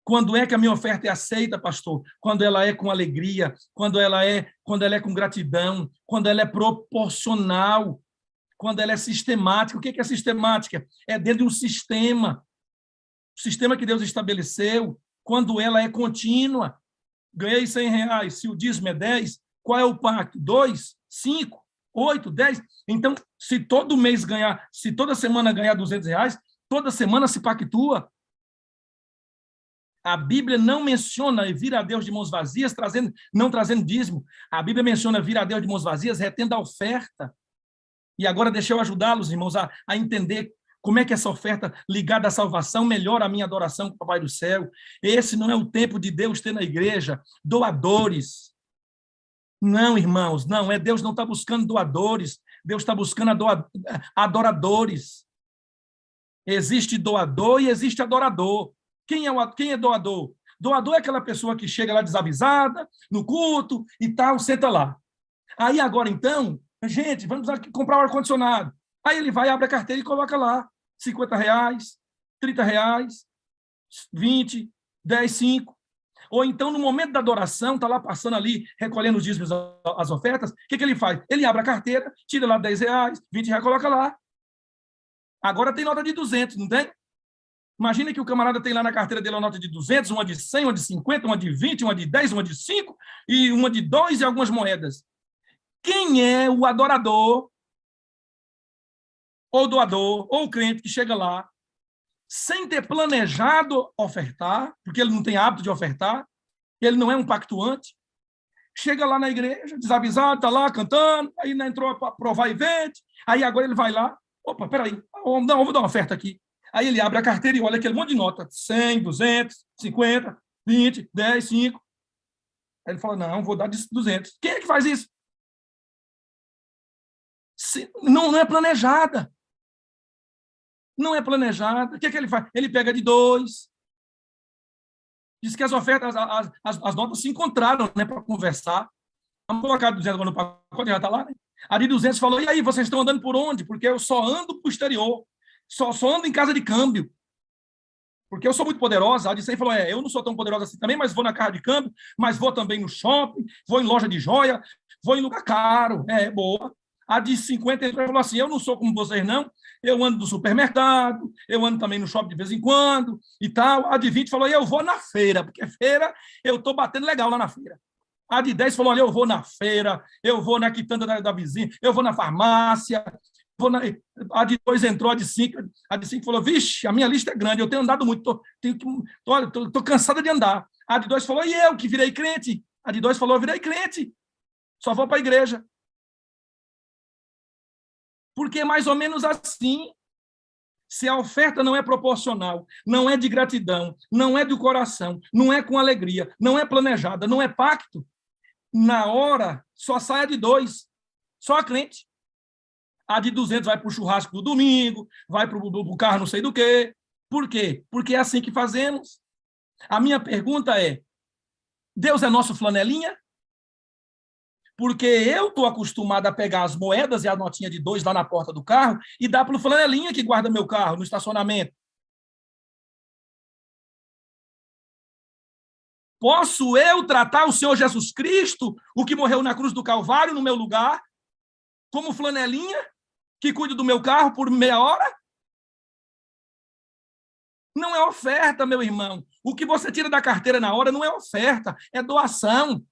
Quando é que a minha oferta é aceita, pastor? Quando ela é com alegria, quando ela é com gratidão, quando ela é proporcional, quando ela é sistemática. O que é sistemática? É dentro de um sistema. O sistema que Deus estabeleceu, quando ela é contínua. Ganhei R$100, se o dízimo é 10, qual é o pacto? 2, 5, 8, 10. Então, se todo mês ganhar, se toda semana ganhar R$200, toda semana se pactua. A Bíblia não menciona vir a Deus de mãos vazias, não trazendo dízimo. A Bíblia menciona vir a Deus de mãos vazias, retendo a oferta. E agora deixa eu ajudá-los, irmãos, a entender como é que essa oferta ligada à salvação melhora a minha adoração com o Papai do Céu. Esse não é o tempo de Deus ter na igreja doadores. Não, irmãos, não. Deus não está buscando doadores. Deus está buscando adoradores. Existe doador e existe adorador. Quem é doador? Doador é aquela pessoa que chega lá desavisada, no culto e tal, senta lá. Aí agora, então, gente, vamos comprar um ar-condicionado. Aí ele vai, abre a carteira e coloca lá R$50, R$30, 20, 10, 5. Ou então, no momento da adoração, está lá passando ali, recolhendo os dízimos, as ofertas, o que ele faz? Ele abre a carteira, tira lá R$10, R$20, coloca lá. Agora tem nota de 200, não tem? Imagina que o camarada tem lá na carteira dele uma nota de 200, uma de 100, uma de 50, uma de 20, uma de 10, uma de 5, e uma de 2 e algumas moedas. Quem é o adorador ou o doador, ou o crente que chega lá, sem ter planejado ofertar, porque ele não tem hábito de ofertar, ele não é um pactuante, chega lá na igreja, desavisado, está lá cantando, aí entrou para provar e vende, aí agora ele vai lá, opa, peraí, vou dar uma oferta aqui. Aí ele abre a carteira e olha aquele monte de nota, 100, 200, 50, 20, 10, 5. Aí ele fala, não, vou dar 200. Quem é que faz isso? Não é planejada. Não é planejada. O que é que ele faz? Ele pega de 2. Diz que as ofertas, as notas se encontraram, né, para conversar. Vamos colocar 200 no pacote, já está lá, né? A de 200 falou, e aí, vocês estão andando por onde? Porque eu só ando para o exterior. Só ando em casa de câmbio. Porque eu sou muito poderosa. A de 100 falou, eu não sou tão poderosa assim também, mas vou na casa de câmbio, mas vou também no shopping, vou em loja de joia, vou em lugar caro. Boa. A de 50 falou assim, eu não sou como vocês, não. Eu ando no supermercado, eu ando também no shopping de vez em quando e tal. A de 20 falou, eu vou na feira, porque feira eu estou batendo legal lá na feira. A de 10 falou, olha, eu vou na feira, eu vou na quitanda da vizinha, eu vou na farmácia. A de 2 entrou, a de 5 falou, vixe, a minha lista é grande, eu tenho andado muito, estou cansada de andar. A de 2 falou, e eu que virei crente? A de 2 falou, eu virei crente, só vou para a igreja. Porque é mais ou menos assim. Se a oferta não é proporcional, não é de gratidão, não é do coração, não é com alegria, não é planejada, não é pacto, na hora só sai a de 2, só a crente. A de 200 vai para o churrasco do domingo, vai para o carro não sei do quê. Por quê? Porque é assim que fazemos. A minha pergunta é, Deus é nosso flanelinha? Porque eu estou acostumado a pegar as moedas e a notinha de 2 lá na porta do carro e dar para o flanelinha que guarda meu carro no estacionamento. Posso eu tratar o Senhor Jesus Cristo, o que morreu na cruz do Calvário, no meu lugar, como flanelinha que cuida do meu carro por meia hora? Não é oferta, meu irmão. O que você tira da carteira na hora não é oferta, é doação.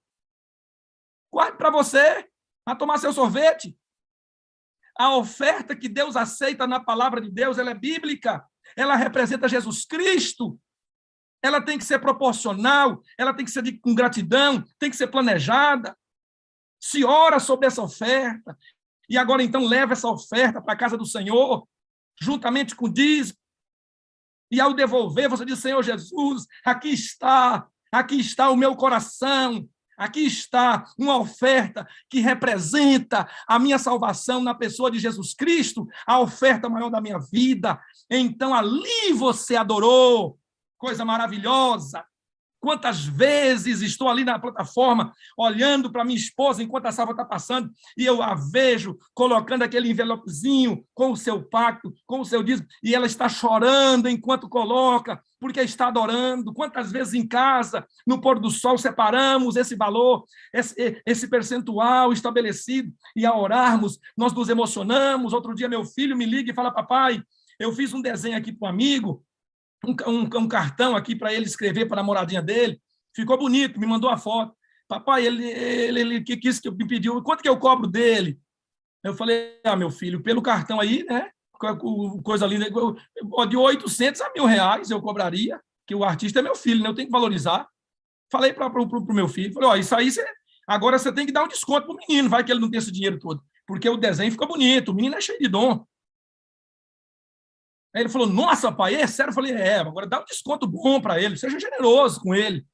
Guarde para você, a tomar seu sorvete. A oferta que Deus aceita na palavra de Deus, ela é bíblica. Ela representa Jesus Cristo. Ela tem que ser proporcional, ela tem que ser com gratidão, tem que ser planejada. Se ora sobre essa oferta. E agora, então, leva essa oferta para a casa do Senhor, juntamente com o dízimo. E ao devolver, você diz, Senhor Jesus, aqui está o meu coração, aqui está uma oferta que representa a minha salvação na pessoa de Jesus Cristo, a oferta maior da minha vida. Então, ali você adorou, coisa maravilhosa. Quantas vezes estou ali na plataforma, olhando para minha esposa enquanto a salva está passando, e eu a vejo colocando aquele envelopezinho com o seu pacto, com o seu dízimo, e ela está chorando enquanto coloca, porque está adorando. Quantas vezes em casa, no pôr do sol, separamos esse valor, esse percentual estabelecido, e a orarmos, nós nos emocionamos. Outro dia meu filho me liga e fala, papai, eu fiz um desenho aqui para um amigo, um cartão aqui para ele escrever para a namoradinha dele. Ficou bonito, me mandou a foto. Papai, ele quis que me pediu, quanto que eu cobro dele? Eu falei, meu filho, pelo cartão aí, né? Coisa linda, de 800 a R$1.000 eu cobraria, que o artista é meu filho, né? Eu tenho que valorizar. Falei para o meu filho, falei, isso aí agora você tem que dar um desconto para o menino, vai que ele não tem esse dinheiro todo, porque o desenho ficou bonito, o menino é cheio de dom. Aí ele falou, nossa, pai, é sério? Eu falei, agora dá um desconto bom para ele, seja generoso com ele.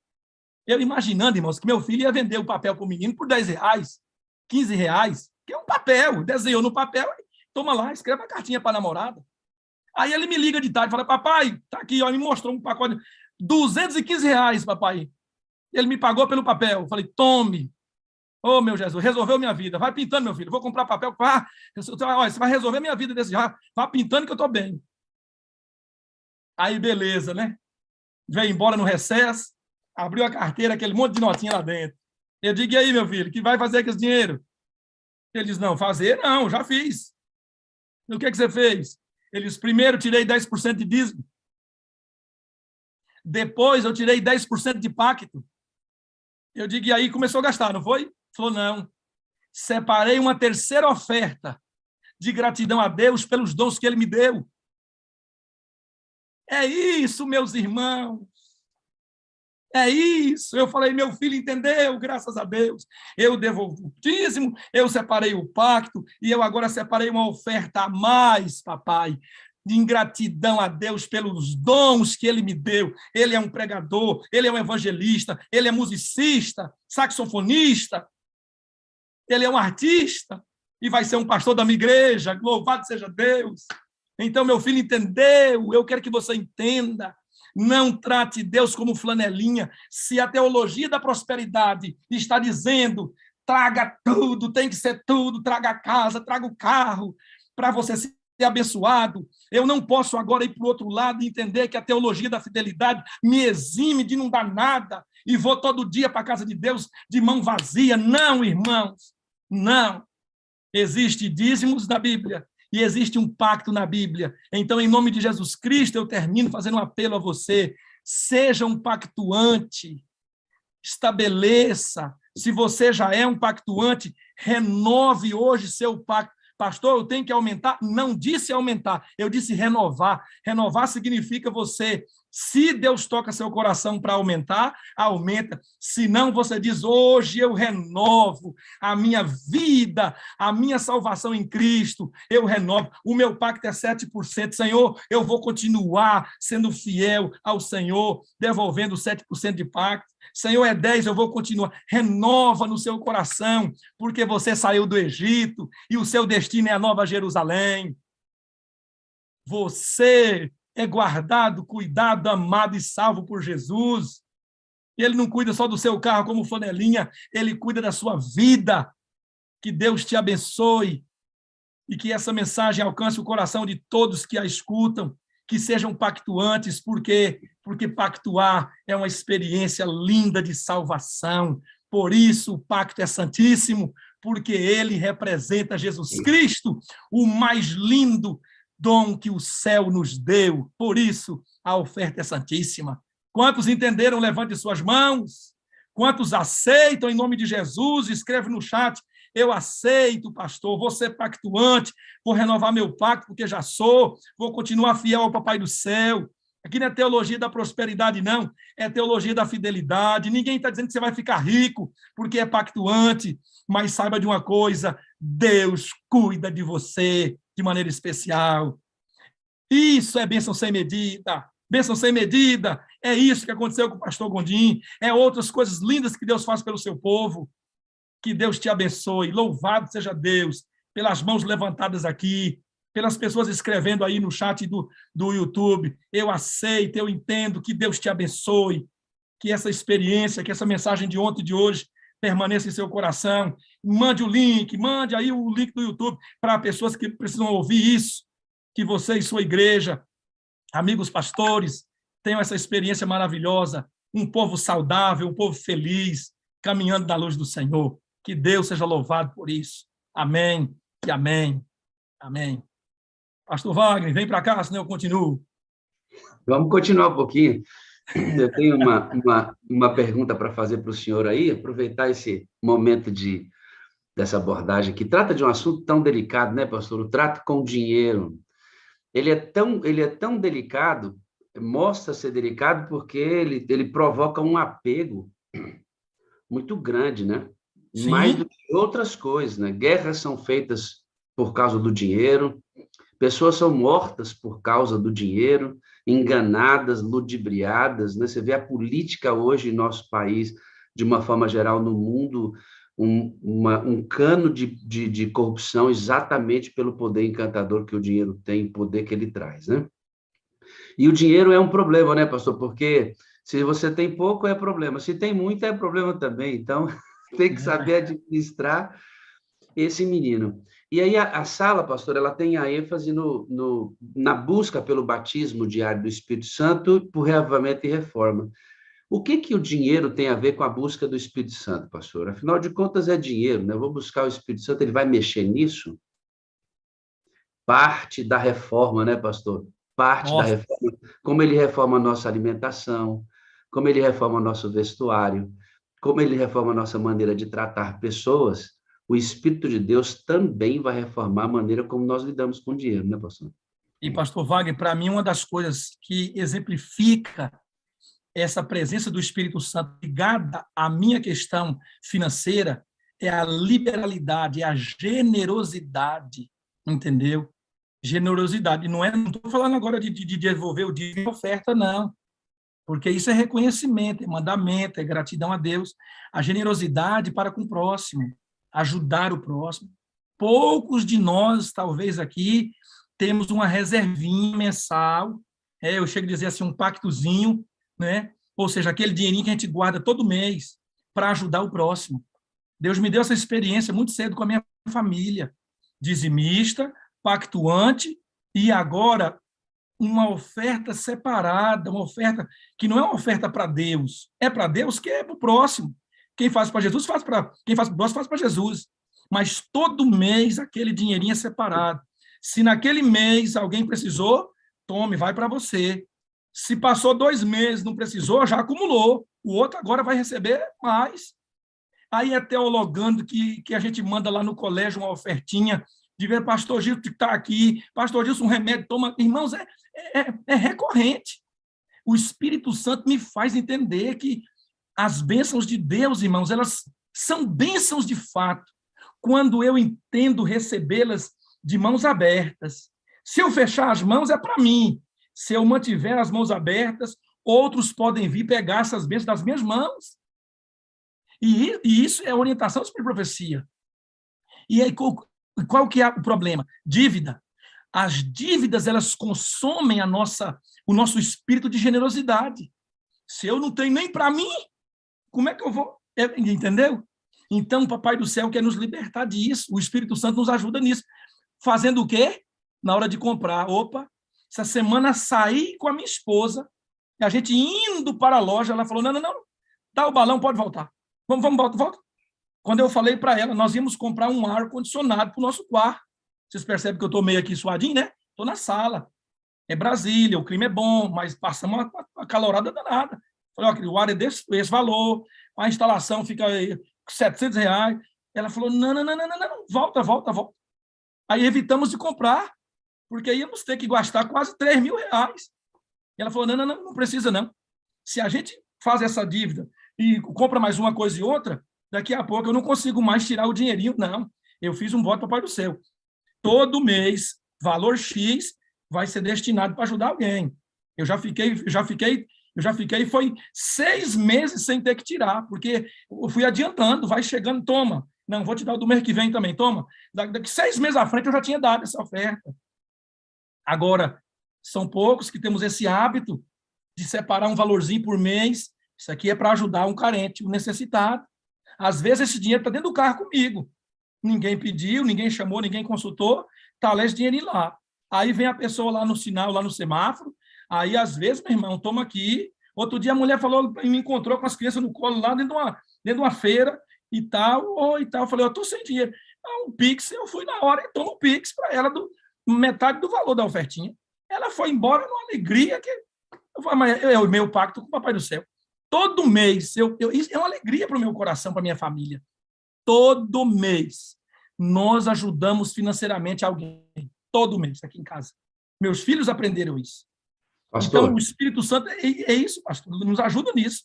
Eu imaginando, irmãos, que meu filho ia vender o papel para o menino por R$10, R$15, que é um papel, desenhou no papel, toma lá, escreve a cartinha para a namorada. Aí ele me liga de tarde e fala, papai, tá aqui, ó, me mostrou um pacote, R$215, papai. Ele me pagou pelo papel. Eu falei, tome. Ô, meu Jesus, resolveu minha vida. Vai pintando, meu filho. Vou comprar papel. Você vai resolver minha vida desse jeito. Vai pintando que eu estou bem. Aí, beleza, né? Veio embora no recesso, abriu a carteira, aquele monte de notinha lá dentro. Eu digo, e aí, meu filho, o que vai fazer com esse dinheiro? Ele diz, não, fazer não, já fiz. E o que você fez? Ele diz, primeiro tirei 10% de dízimo. Depois eu tirei 10% de pacto. Eu digo, e aí começou a gastar, não foi? Falou, não. Separei uma terceira oferta de gratidão a Deus pelos dons que Ele me deu. É isso, meus irmãos. É isso. Eu falei, meu filho entendeu, graças a Deus. Eu devolvo o dízimo, eu separei o pacto, e eu agora separei uma oferta a mais, papai, de ingratidão a Deus pelos dons que Ele me deu. Ele é um pregador, ele é um evangelista, ele é musicista, saxofonista, ele é um artista, e vai ser um pastor da minha igreja, louvado seja Deus. Então, meu filho entendeu, eu quero que você entenda. Não trate Deus como flanelinha. Se a teologia da prosperidade está dizendo, traga tudo, tem que ser tudo, traga a casa, traga o carro, para você ser abençoado, eu não posso agora ir para o outro lado e entender que a teologia da fidelidade me exime de não dar nada e vou todo dia para a casa de Deus de mão vazia. Não, irmãos, não. Existe dízimos na Bíblia e existe um pacto na Bíblia. Então, em nome de Jesus Cristo, eu termino fazendo um apelo a você. Seja um pactuante. Estabeleça. Se você já é um pactuante, renove hoje seu pacto. Pastor, eu tenho que aumentar? Não disse aumentar, eu disse renovar. Renovar significa você, se Deus toca seu coração para aumentar, aumenta. Se não, você diz, hoje eu renovo a minha vida, a minha salvação em Cristo, eu renovo. O meu pacto é 7%. Senhor, eu vou continuar sendo fiel ao Senhor, devolvendo 7% de pacto. Senhor, é 10%, eu vou continuar. Renova no seu coração, porque você saiu do Egito e o seu destino é a Nova Jerusalém. Você é guardado, cuidado, amado e salvo por Jesus. Ele não cuida só do seu carro como flanelinha, ele cuida da sua vida. Que Deus te abençoe e que essa mensagem alcance o coração de todos que a escutam, que sejam pactuantes, porque pactuar é uma experiência linda de salvação. Por isso o pacto é santíssimo, porque ele representa Jesus Cristo, o mais lindo dom que o céu nos deu. Por isso a oferta é santíssima. Quantos entenderam? Levante suas mãos. Quantos aceitam em nome de Jesus? Escreve no chat. Eu aceito, pastor, vou ser pactuante, vou renovar meu pacto, porque já sou, vou continuar fiel ao Papai do Céu. Aqui não é teologia da prosperidade, não, é teologia da fidelidade. Ninguém está dizendo que você vai ficar rico porque é pactuante, mas saiba de uma coisa, Deus cuida de você de maneira especial. Isso é bênção sem medida. Bênção sem medida. É isso que aconteceu com o pastor Gondim. É outras coisas lindas que Deus faz pelo seu povo. Que Deus te abençoe. Louvado seja Deus pelas mãos levantadas aqui, pelas pessoas escrevendo aí no chat do YouTube. Eu aceito, eu entendo. Que Deus te abençoe. Que essa experiência, que essa mensagem de ontem e de hoje permaneça em seu coração. Mande o link, mande aí o link do YouTube para pessoas que precisam ouvir isso. Que você e sua igreja, amigos pastores, tenham essa experiência maravilhosa. Um povo saudável, um povo feliz, caminhando na luz do Senhor. Que Deus seja louvado por isso. Amém e amém. Amém. Pastor Wagner, vem para cá, senão eu continuo. Vamos continuar um pouquinho. Eu tenho uma pergunta para fazer para o senhor aí, aproveitar esse momento dessa abordagem que trata de um assunto tão delicado, né, pastor? O trato com o dinheiro. Ele é tão delicado, mostra ser delicado porque ele provoca um apego muito grande, né? Sim. Mais do que outras coisas, né? Guerras são feitas por causa do dinheiro, pessoas são mortas por causa do dinheiro, enganadas, ludibriadas, né? Você vê a política hoje em nosso país, de uma forma geral no mundo, um cano de corrupção exatamente pelo poder encantador que o dinheiro tem, o poder que ele traz, né? E o dinheiro é um problema, né, pastor? Porque se você tem pouco, é problema. Se tem muito, é problema também. Então, tem que saber administrar esse menino. E aí a sala, pastor, ela tem a ênfase na busca pelo batismo diário do Espírito Santo por reavivamento e reforma. O que o dinheiro tem a ver com a busca do Espírito Santo, pastor? Afinal de contas, é dinheiro, né? Eu vou buscar o Espírito Santo, ele vai mexer nisso? Parte da reforma, né, pastor? Parte da reforma. Como ele reforma a nossa alimentação, como ele reforma o nosso vestuário, como ele reforma a nossa maneira de tratar pessoas. o Espírito de Deus também vai reformar a maneira como nós lidamos com o dinheiro, né, pastor? E, pastor Wagner, para mim, uma das coisas que exemplifica essa presença do Espírito Santo ligada à minha questão financeira é a liberalidade, é a generosidade, entendeu? Generosidade. Não estou falando agora de devolver o dízimo e oferta, não, porque isso é reconhecimento, é mandamento, é gratidão a Deus. A generosidade para com o próximo, ajudar o próximo. Poucos de nós, talvez aqui, temos uma reservinha mensal, eu chego a dizer assim, um pactozinho, né? Ou seja, aquele dinheirinho que a gente guarda todo mês para ajudar o próximo. Deus me deu essa experiência muito cedo com a minha família, dizimista, pactuante, e agora uma oferta separada, uma oferta que não é uma oferta para Deus, é para Deus que é para o próximo. Quem faz para Jesus, faz para quem faz para o próximo, faz para Jesus. Mas todo mês aquele dinheirinho é separado. Se naquele mês alguém precisou, tome, vai para você. Se passou 2 meses, não precisou, já acumulou. O outro agora vai receber mais. Aí é teologando que a gente manda lá no colégio uma ofertinha de ver pastor Gilson que está aqui, pastor Gilson, um remédio, toma. Irmãos, é recorrente. O Espírito Santo me faz entender que as bênçãos de Deus, irmãos, elas são bênçãos de fato, quando eu entendo recebê-las de mãos abertas. Se eu fechar as mãos, é para mim. Se eu mantiver as mãos abertas, outros podem vir pegar essas bênçãos das minhas mãos. E isso é orientação sobre profecia. E aí, qual que é o problema? Dívida. As dívidas, elas consomem o nosso espírito de generosidade. Se eu não tenho nem para mim, como é que eu vou? Entendeu? Então, o Papai do Céu quer nos libertar disso. O Espírito Santo nos ajuda nisso. Fazendo o quê? Na hora de comprar. Opa, essa semana saí com a minha esposa, e a gente indo para a loja, ela falou, não, dá o balão, pode voltar. Vamos, volta. Quando eu falei para ela, nós íamos comprar um ar-condicionado para o nosso quarto. Vocês percebem que eu estou meio aqui suadinho, né? Estou na sala. É Brasília, o clima é bom, mas passamos uma calorada danada. Falei, o ar é desse valor, a instalação fica aí R$700. Ela falou, não, volta. Aí evitamos de comprar, porque íamos ter que gastar quase R$3.000. Ela falou, não precisa não. Se a gente faz essa dívida e compra mais uma coisa e outra, daqui a pouco eu não consigo mais tirar o dinheirinho, não. Eu fiz um voto para o Papai do Céu. Todo mês, valor X vai ser destinado para ajudar alguém. Eu já fiquei, foi 6 meses sem ter que tirar, porque eu fui adiantando, vai chegando, toma. Não, vou te dar o do mês que vem também, toma. Daqui 6 meses à frente eu já tinha dado essa oferta. Agora, são poucos que temos esse hábito de separar um valorzinho por mês. Isso aqui é para ajudar um carente, um necessitado. Às vezes esse dinheiro está dentro do carro comigo. Ninguém pediu, ninguém chamou, ninguém consultou, está lá esse dinheirinho lá. Aí vem a pessoa lá no sinal, lá no semáforo, aí às vezes, meu irmão, toma aqui. Outro dia a mulher falou, me encontrou com as crianças no colo lá dentro de uma feira e tal. Eu falei, eu estou sem dinheiro. Um Pix, eu fui na hora e tomo um Pix para ela, metade do valor da ofertinha. Ela foi embora numa alegria que... Eu falei, mas é o meu pacto com o Papai do Céu. Todo mês, isso é uma alegria para o meu coração, para a minha família. Todo mês, nós ajudamos financeiramente alguém. Todo mês, aqui em casa. Meus filhos aprenderam isso. Pastor, então, o Espírito Santo é isso, pastor, nos ajuda nisso.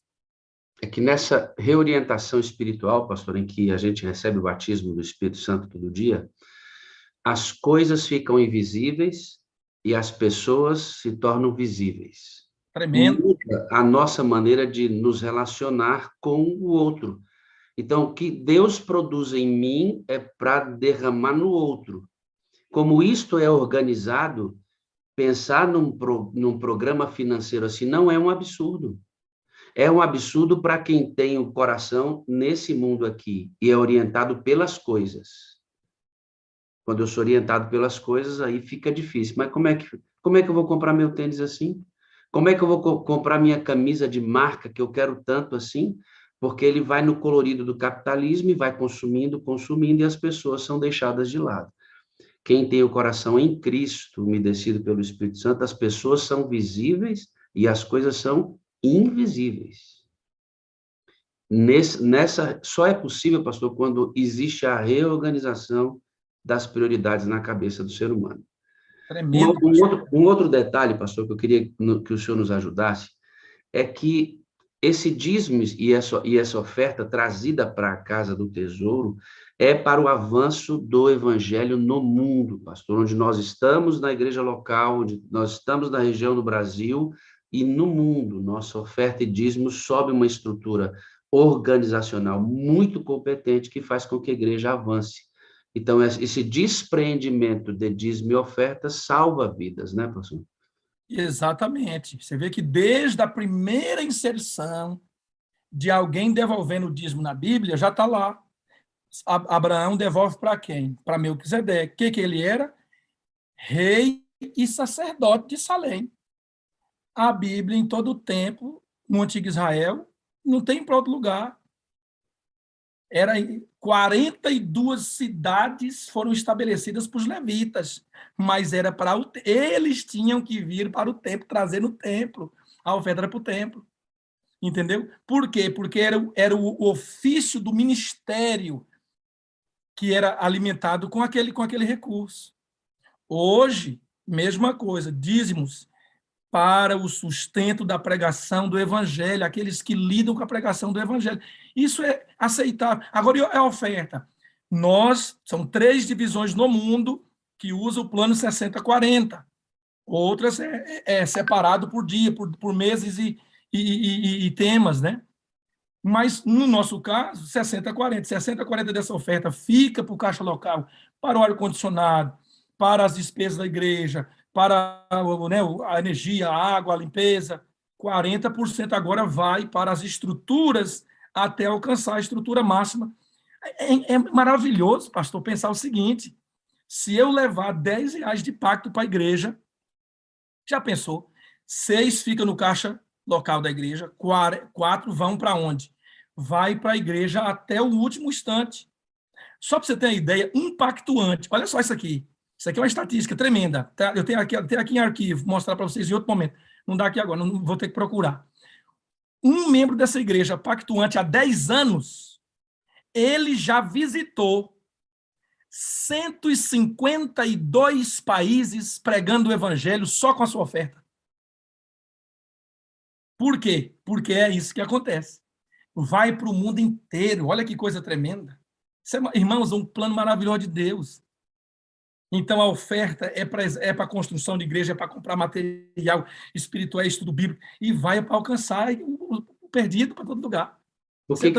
É que nessa reorientação espiritual, pastor, em que a gente recebe o batismo do Espírito Santo todo dia, as coisas ficam invisíveis e as pessoas se tornam visíveis. Tremendo. Muda a nossa maneira de nos relacionar com o outro. Então, o que Deus produz em mim é para derramar no outro. Como isto é organizado, pensar num programa financeiro assim não é um absurdo. É um absurdo para quem tem o coração nesse mundo aqui e é orientado pelas coisas. Quando eu sou orientado pelas coisas, aí fica difícil. Mas como é que eu vou comprar meu tênis assim? Como é que eu vou comprar minha camisa de marca que eu quero tanto assim? Porque ele vai no colorido do capitalismo e vai consumindo, e as pessoas são deixadas de lado. Quem tem o coração em Cristo, umedecido pelo Espírito Santo, as pessoas são visíveis e as coisas são invisíveis. Nessa, só é possível, pastor, quando existe a reorganização das prioridades na cabeça do ser humano. Tremendo, pastor. Um outro detalhe, pastor, que eu queria que o senhor nos ajudasse, é que esse dízimo e essa oferta trazida para a casa do tesouro é para o avanço do evangelho no mundo, pastor, onde nós estamos na igreja local, onde nós estamos na região do Brasil e no mundo. Nossa oferta e dízimo sobe uma estrutura organizacional muito competente que faz com que a igreja avance. Então, esse despreendimento de dízimo e oferta salva vidas, né, pastor? Exatamente. Você vê que desde a primeira inserção de alguém devolvendo o dízimo na Bíblia, já está lá. Abraão devolve para quem? Para Melquisedeque. O que ele era? Rei e sacerdote de Salém. A Bíblia, em todo o tempo, no Antigo Israel, não tem para outro lugar. Era 42 cidades foram estabelecidas por os levitas, mas era para eles tinham que vir para o templo, trazer no templo. A oferta era para o templo. Entendeu? Por quê? Porque era o ofício do ministério que era alimentado com aquele recurso. Hoje, mesma coisa, dízimos para o sustento da pregação do evangelho, aqueles que lidam com a pregação do evangelho. Isso é aceitável. Agora, é a oferta. São 3 divisões no mundo que usam o plano 60-40. Outras é separado por dia, por meses e temas, né? Mas, no nosso caso, 60-40. 60-40 dessa oferta fica para o caixa local, para o ar-condicionado, para as despesas da igreja, para, né, a energia, a água, a limpeza. 40% agora vai para as estruturas até alcançar a estrutura máxima. É maravilhoso, pastor, pensar o seguinte: se eu levar R$ 10 de pacto para a igreja, já pensou? 6 fica no caixa local da igreja, 4 vão para onde? Vai para a igreja até o último instante. Só para você ter uma ideia, um pactuante, olha só isso aqui. Isso aqui é uma estatística tremenda. Tá? Eu tenho aqui em arquivo, mostrar para vocês em outro momento. Não dá aqui agora, não vou ter que procurar. Um membro dessa igreja pactuante há 10 anos, ele já visitou 152 países pregando o evangelho só com a sua oferta. Por quê? Porque é isso que acontece. Vai para o mundo inteiro. Olha que coisa tremenda. Isso irmãos, um plano maravilhoso de Deus. Então, a oferta é para a construção de igreja, é para comprar material espiritual, estudo bíblico, e vai para alcançar o perdido para todo lugar. Por que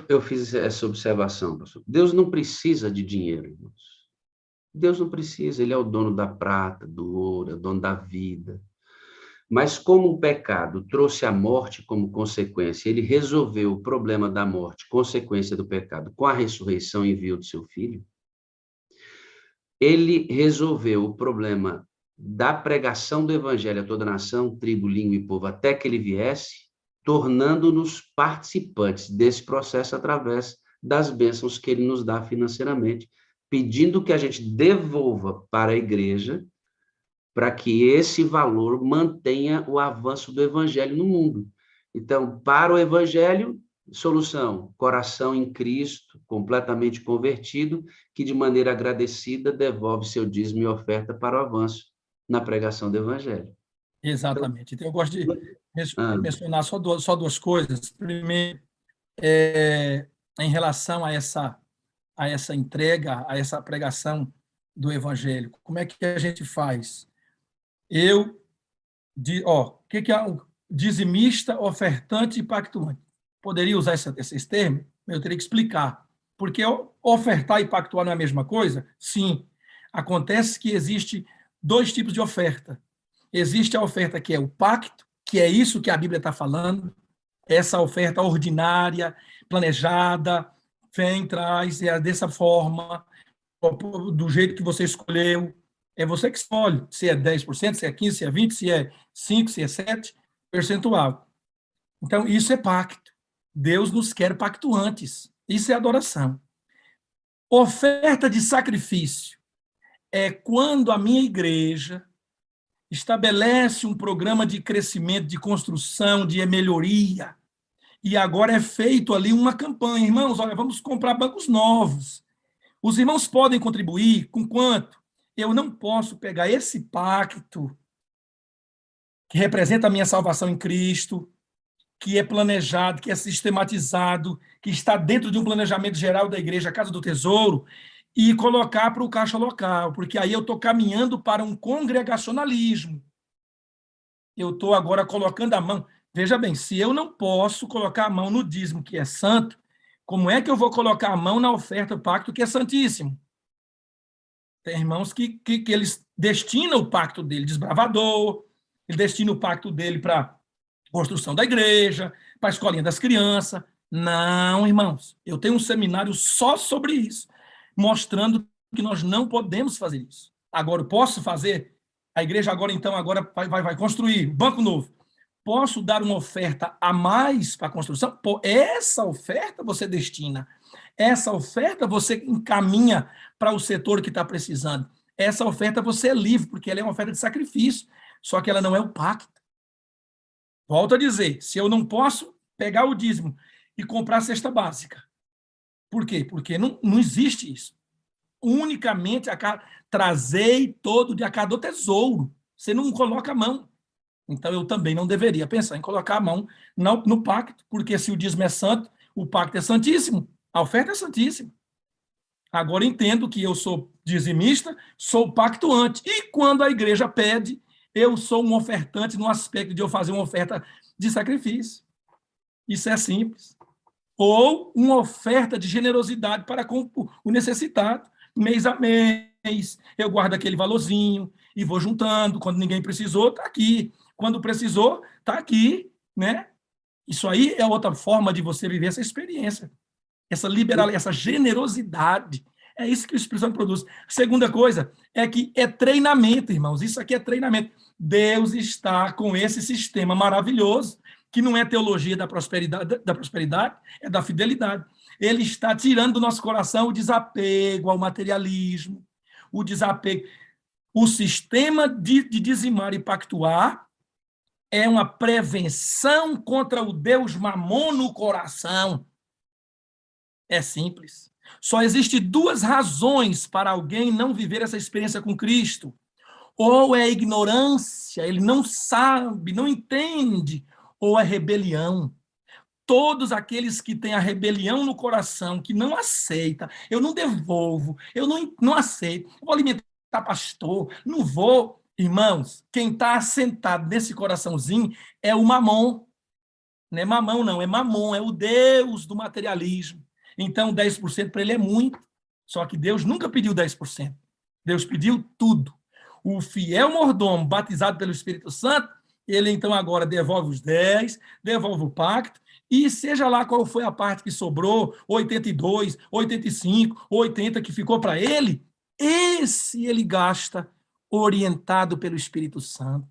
eu fiz essa observação, pastor? Deus não precisa de dinheiro, irmãos. Deus não precisa, ele é o dono da prata, do ouro, é o dono da vida. Mas como o pecado trouxe a morte como consequência, ele resolveu o problema da morte, consequência do pecado, com a ressurreição e envio do seu filho, ele resolveu o problema da pregação do evangelho a toda nação, tribo, língua e povo, até que ele viesse, tornando-nos participantes desse processo através das bênçãos que ele nos dá financeiramente, pedindo que a gente devolva para a igreja, para que esse valor mantenha o avanço do evangelho no mundo. Então, para o evangelho, solução: coração em Cristo, completamente convertido, que de maneira agradecida devolve seu dízimo e oferta para o avanço na pregação do evangelho. Exatamente. Então, eu gosto de mencionar só duas coisas. Primeiro, em relação a essa entrega, a essa pregação do evangelho. Como é que a gente faz? O que é o dizimista, ofertante e pactuante? Poderia usar esses termos? Eu teria que explicar. Porque ofertar e pactuar não é a mesma coisa? Sim. Acontece que existe 2 tipos de oferta. Existe a oferta que é o pacto, que é isso que a Bíblia está falando, essa oferta ordinária, planejada, vem, traz, é dessa forma, do jeito que você escolheu. É você que escolhe se é 10%, se é 15%, se é 20%, se é 5%, se é 7%, percentual. Então, isso é pacto. Deus nos quer pactuantes. Isso é adoração. Oferta de sacrifício é quando a minha igreja estabelece um programa de crescimento, de construção, de melhoria, e agora é feito ali uma campanha. Irmãos, olha, vamos comprar bancos novos. Os irmãos podem contribuir com quanto? Eu não posso pegar esse pacto que representa a minha salvação em Cristo, que é planejado, que é sistematizado, que está dentro de um planejamento geral da igreja, a Casa do Tesouro, e colocar para o caixa local, porque aí eu estou caminhando para um congregacionalismo. Eu estou agora colocando a mão. Veja bem, se eu não posso colocar a mão no dízimo, que é santo, como é que eu vou colocar a mão na oferta do pacto, que é santíssimo? Tem irmãos que eles destinam o pacto dele, desbravador, ele destina o pacto dele para construção da igreja, para a escolinha das crianças. Não, irmãos, eu tenho um seminário só sobre isso, mostrando que nós não podemos fazer isso. Agora, eu posso fazer? A igreja agora vai construir um banco novo. Posso dar uma oferta a mais para a construção? Pô, essa oferta você destina. Essa oferta você encaminha para o setor que está precisando. Essa oferta você é livre, porque ela é uma oferta de sacrifício, só que ela não é o pacto. Volto a dizer, se eu não posso pegar o dízimo e comprar a cesta básica. Por quê? Porque não existe isso. Unicamente trazei todo de a cada tesouro. Você não coloca a mão. Então, eu também não deveria pensar em colocar a mão no pacto, porque se o dízimo é santo, o pacto é santíssimo, a oferta é santíssima. Agora, entendo que eu sou dizimista, sou pactuante, e quando a igreja pede, eu sou um ofertante no aspecto de eu fazer uma oferta de sacrifício. Isso é simples. Ou uma oferta de generosidade para com o necessitado. Mês a mês, eu guardo aquele valorzinho e vou juntando. Quando ninguém precisou, está aqui. Quando precisou, está aqui, né? Isso aí é outra forma de você viver essa experiência, essa liberalidade, essa generosidade. É isso que o Espírito Santo produz. Segunda coisa é que é treinamento, irmãos. Isso aqui é treinamento. Deus está com esse sistema maravilhoso, que não é teologia da prosperidade, é da fidelidade. Ele está tirando do nosso coração o desapego ao materialismo, o desapego. O sistema de dizimar e pactuar é uma prevenção contra o Deus mamon no coração. É simples. Só existem duas razões para alguém não viver essa experiência com Cristo. Ou é ignorância, ele não sabe, não entende, ou é rebelião. Todos aqueles que têm a rebelião no coração, que não aceita, eu não devolvo, eu não aceito, eu vou alimentar pastor, não vou. Irmãos, quem está assentado nesse coraçãozinho é o mamon. Não é mamão, não, é mamon, é o Deus do materialismo. Então, 10% para ele é muito, só que Deus nunca pediu 10%. Deus pediu tudo. O fiel mordomo, batizado pelo Espírito Santo, ele então agora devolve os 10, devolve o pacto, e seja lá qual foi a parte que sobrou, 82, 85, 80 que ficou para ele, esse ele gasta orientado pelo Espírito Santo.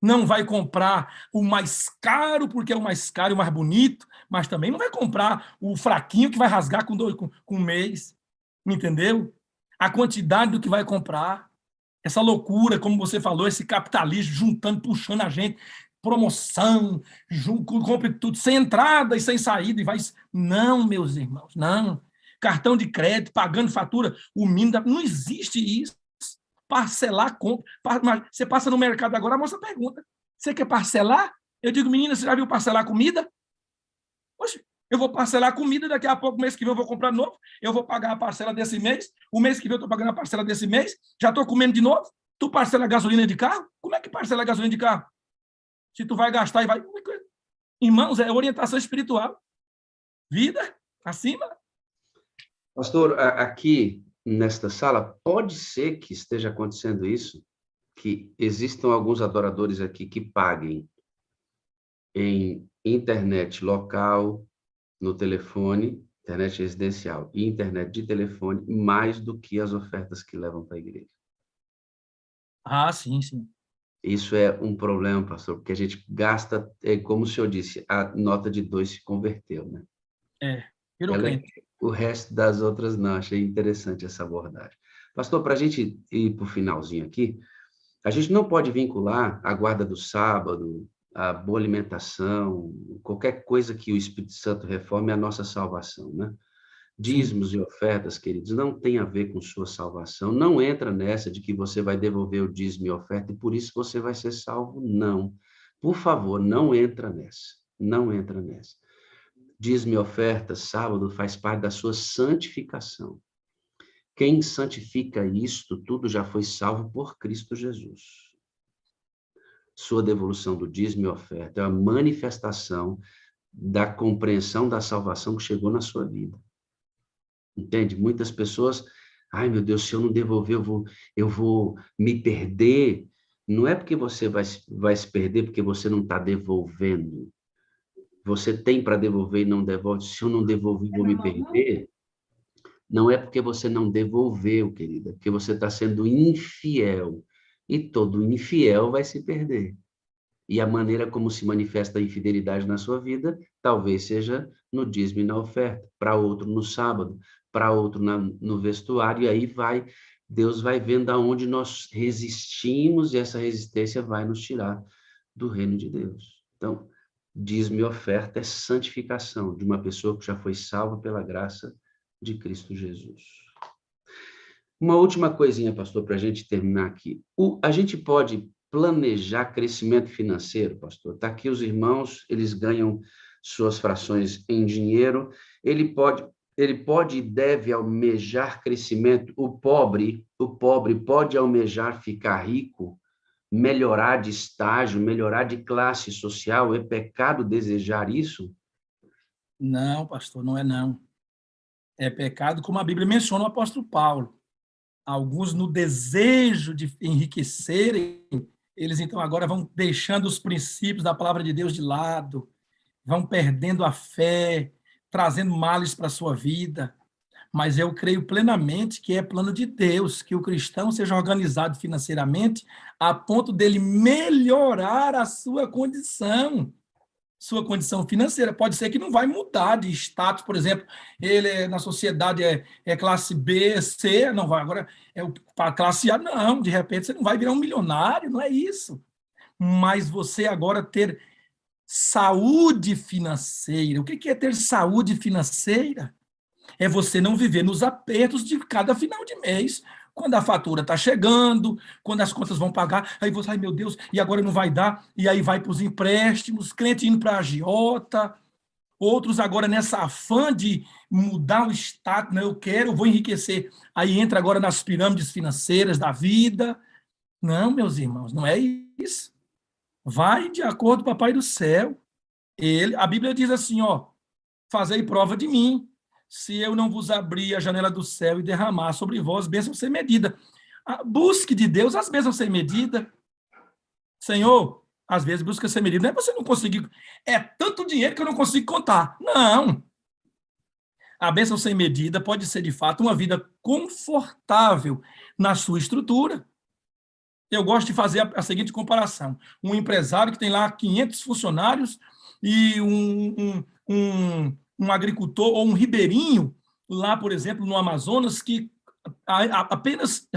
Não vai comprar o mais caro, porque é o mais caro e o mais bonito, mas também não vai comprar o fraquinho que vai rasgar com um mês. Entendeu? A quantidade do que vai comprar. Essa loucura, como você falou, esse capitalismo juntando, puxando a gente, promoção, compre tudo, sem entrada e sem saída. Não, meus irmãos, não. Cartão de crédito, pagando fatura, o mínimo. Não existe isso. Parcelar compra. Você passa no mercado agora, a moça pergunta: você quer parcelar? Eu digo: menina, você já viu parcelar comida? Poxa, eu vou parcelar comida, daqui a pouco, mês que vem eu vou comprar de novo, eu vou pagar a parcela desse mês, o mês que vem eu estou pagando a parcela desse mês, já estou comendo de novo. Tu parcela a gasolina de carro? Como é que parcela a gasolina de carro? Se tu vai gastar e vai... Irmãos, é orientação espiritual. Vida, acima. Pastor, aqui nesta sala, pode ser que esteja acontecendo isso, que existam alguns adoradores aqui que paguem em internet local, no telefone, internet residencial e internet de telefone, mais do que as ofertas que levam para a igreja. Ah, sim, sim. Isso é um problema, pastor, porque a gente gasta, como o senhor disse, a nota de 2 se converteu, né? Virou crente. O resto das outras não. Achei interessante essa abordagem. Pastor, para a gente ir para o finalzinho aqui, a gente não pode vincular a guarda do sábado, a boa alimentação, qualquer coisa que o Espírito Santo reforme é a nossa salvação, né? Sim. Dízimos e ofertas, queridos, não tem a ver com sua salvação. Não entra nessa de que você vai devolver o dízimo e oferta e por isso você vai ser salvo. Não. Por favor, não entra nessa. Não entra nessa. Dízimo e oferta, sábado, faz parte da sua santificação. Quem santifica isto, tudo já foi salvo por Cristo Jesus. Sua devolução do dízimo e oferta é a manifestação da compreensão da salvação que chegou na sua vida. Entende? Muitas pessoas, ai meu Deus, se eu não devolver, eu vou me perder. Não é porque você vai se perder, porque você não está devolvendo. Você tem para devolver e não devolve. Se eu não devolver, vou me perder. Não é porque você não devolveu, querida, porque você está sendo infiel. E todo infiel vai se perder. E a maneira como se manifesta a infidelidade na sua vida, talvez seja no dízimo e na oferta, para outro no sábado, para outro no vestuário, e aí Deus vai vendo aonde nós resistimos, e essa resistência vai nos tirar do reino de Deus. Então, dízimo e oferta é santificação de uma pessoa que já foi salva pela graça de Cristo Jesus. Uma última coisinha, pastor, para a gente terminar aqui. A gente pode planejar crescimento financeiro, pastor? Está aqui os irmãos, eles ganham suas frações em dinheiro, ele pode e deve almejar crescimento. O pobre pode almejar ficar rico, melhorar de estágio, melhorar de classe social. É pecado desejar isso? Não, pastor, não é não. É pecado, como a Bíblia menciona o apóstolo Paulo. Alguns, no desejo de enriquecerem, eles então agora vão deixando os princípios da palavra de Deus de lado, vão perdendo a fé, trazendo males para a sua vida. Mas eu creio plenamente que é plano de Deus que o cristão seja organizado financeiramente a ponto dele melhorar a sua condição financeira. Pode ser que não vai mudar de status, por exemplo, ele na sociedade é classe B, C, não vai, agora para classe A, não, de repente você não vai virar um milionário, não é isso. Mas você agora ter saúde financeira. O que é ter saúde financeira? É você não viver nos apertos de cada final de mês. Quando a fatura está chegando, quando as contas vão pagar, aí você, ai meu Deus, e agora não vai dar, e aí vai para os empréstimos, crente indo para a agiota, outros agora nessa afã de mudar o status, não, eu vou enriquecer, aí entra agora nas pirâmides financeiras da vida. Não, meus irmãos, não é isso. Vai de acordo com o Papai do Céu. A Bíblia diz assim, ó, fazei prova de mim, se eu não vos abrir a janela do céu e derramar sobre vós bênção sem medida. Busque de Deus as bênçãos sem medida. Senhor, às vezes busca sem medida. Não é você não conseguir. É tanto dinheiro que eu não consigo contar. Não. A bênção sem medida pode ser, de fato, uma vida confortável na sua estrutura. Eu gosto de fazer a seguinte comparação. Um empresário que tem lá 500 funcionários e um agricultor ou um ribeirinho lá, por exemplo, no Amazonas, que apenas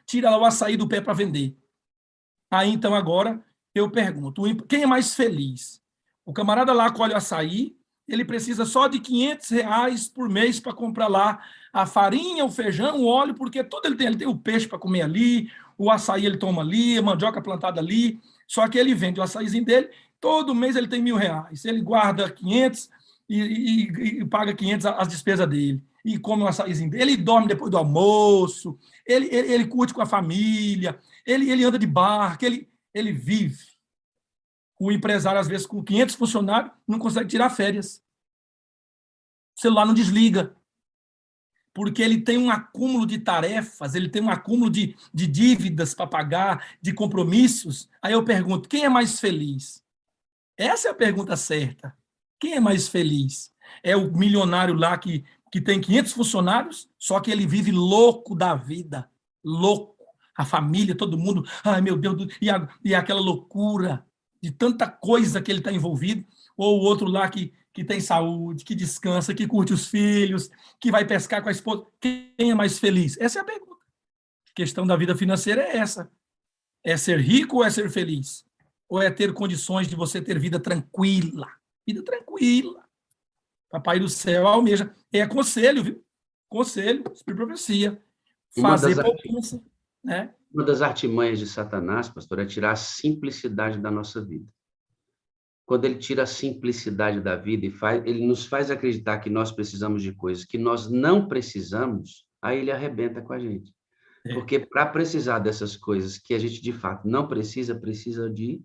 tira lá o açaí do pé para vender. Aí, então, agora, eu pergunto, quem é mais feliz? O camarada lá colhe o açaí, ele precisa só de R$ 500 por mês para comprar lá a farinha, o feijão, o óleo, porque tudo ele tem o peixe para comer ali, o açaí ele toma ali, a mandioca plantada ali, só que ele vende o açaizinho dele, todo mês ele tem R$ 1.000, ele guarda 500 e paga 500 as despesas dele, e come o açaizinho dele, ele dorme depois do almoço, ele curte com a família, ele anda de barco, ele vive. O empresário, às vezes, com 500 funcionários, não consegue tirar férias. O celular não desliga. Porque ele tem um acúmulo de tarefas, ele tem um acúmulo de dívidas para pagar, de compromissos. Aí eu pergunto, quem é mais feliz? Essa é a pergunta certa. Quem é mais feliz? É o milionário lá que tem 500 funcionários, só que ele vive louco da vida. Louco. A família, todo mundo, ai meu Deus, e aquela loucura de tanta coisa que ele está envolvido, ou o outro lá que tem saúde, que descansa, que curte os filhos, que vai pescar com a esposa. Quem é mais feliz? Essa é a pergunta. A questão da vida financeira é essa. É ser rico ou é ser feliz? ou é ter condições de você ter vida tranquila? Vida tranquila. Papai do céu almeja. É conselho, viu? Conselho, Espírito de profecia. Uma Fazer das, poupança, né? uma das artimanhas de Satanás, pastor, é tirar a simplicidade da nossa vida. Quando ele tira a simplicidade da vida e ele nos faz acreditar que nós precisamos de coisas que nós não precisamos, aí ele arrebenta com a gente. Porque para precisar dessas coisas que a gente de fato não precisa, precisa de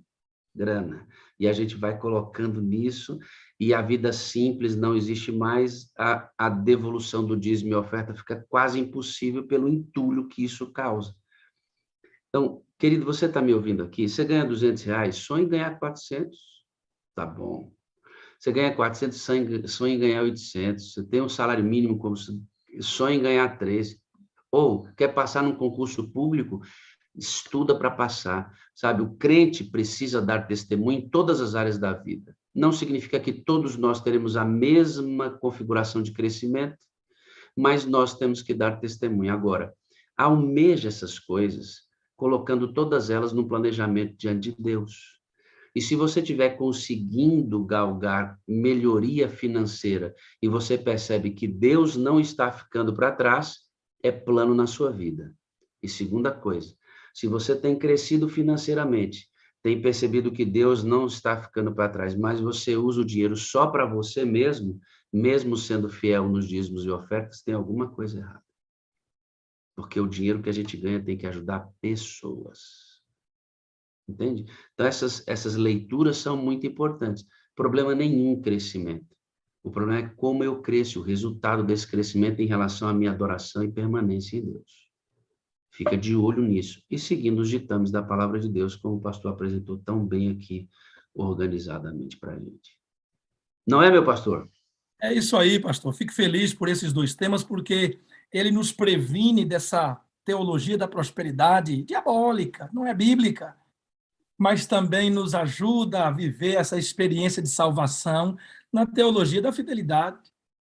grana. E a gente vai colocando nisso, e a vida simples não existe mais, a devolução do dízimo e oferta fica quase impossível pelo entulho que isso causa. Então, querido, você está me ouvindo aqui? Você ganha R$200, sonha em ganhar 400. Tá bom. Você ganha 400, sonha em ganhar 800. Você tem um salário mínimo, como sonha em ganhar 3. Ou quer passar num concurso público, estuda para passar. Sabe, o crente precisa dar testemunho em todas as áreas da vida. Não significa que todos nós teremos a mesma configuração de crescimento, mas nós temos que dar testemunho. Agora, almeja essas coisas, colocando todas elas no planejamento diante de Deus. E se você estiver conseguindo galgar melhoria financeira e você percebe que Deus não está ficando para trás, é plano na sua vida. E segunda coisa, se você tem crescido financeiramente, tem percebido que Deus não está ficando para trás, mas você usa o dinheiro só para você mesmo, mesmo sendo fiel nos dízimos e ofertas, tem alguma coisa errada. Porque o dinheiro que a gente ganha tem que ajudar pessoas. Entende? Então, essas leituras são muito importantes. Problema nenhum crescimento. O problema é como eu cresço, o resultado desse crescimento em relação à minha adoração e permanência em Deus. Fica de olho nisso. E seguindo os ditames da palavra de Deus, como o pastor apresentou tão bem aqui, organizadamente para a gente. Não é, meu pastor? É isso aí, pastor. Fico feliz por esses dois temas, porque ele nos previne dessa teologia da prosperidade diabólica, não é bíblica, mas também nos ajuda a viver essa experiência de salvação na teologia da fidelidade,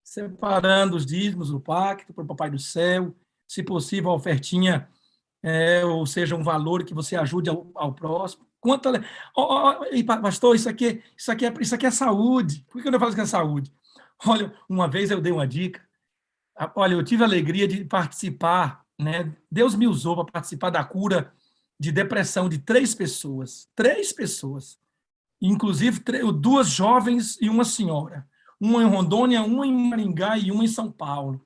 separando os dízimos, o pacto para o Papai do Céu, se possível, a ofertinha, ou seja, um valor que você ajude ao próximo. Quanto, pastor, isso aqui é saúde. Por que eu não falo que é saúde? Olha, uma vez eu dei uma dica. Olha, eu tive a alegria de participar, né? Deus me usou para participar da cura de depressão de 3 pessoas. 3 pessoas. Inclusive, 2 jovens e uma senhora. Uma em Rondônia, uma em Maringá e uma em São Paulo.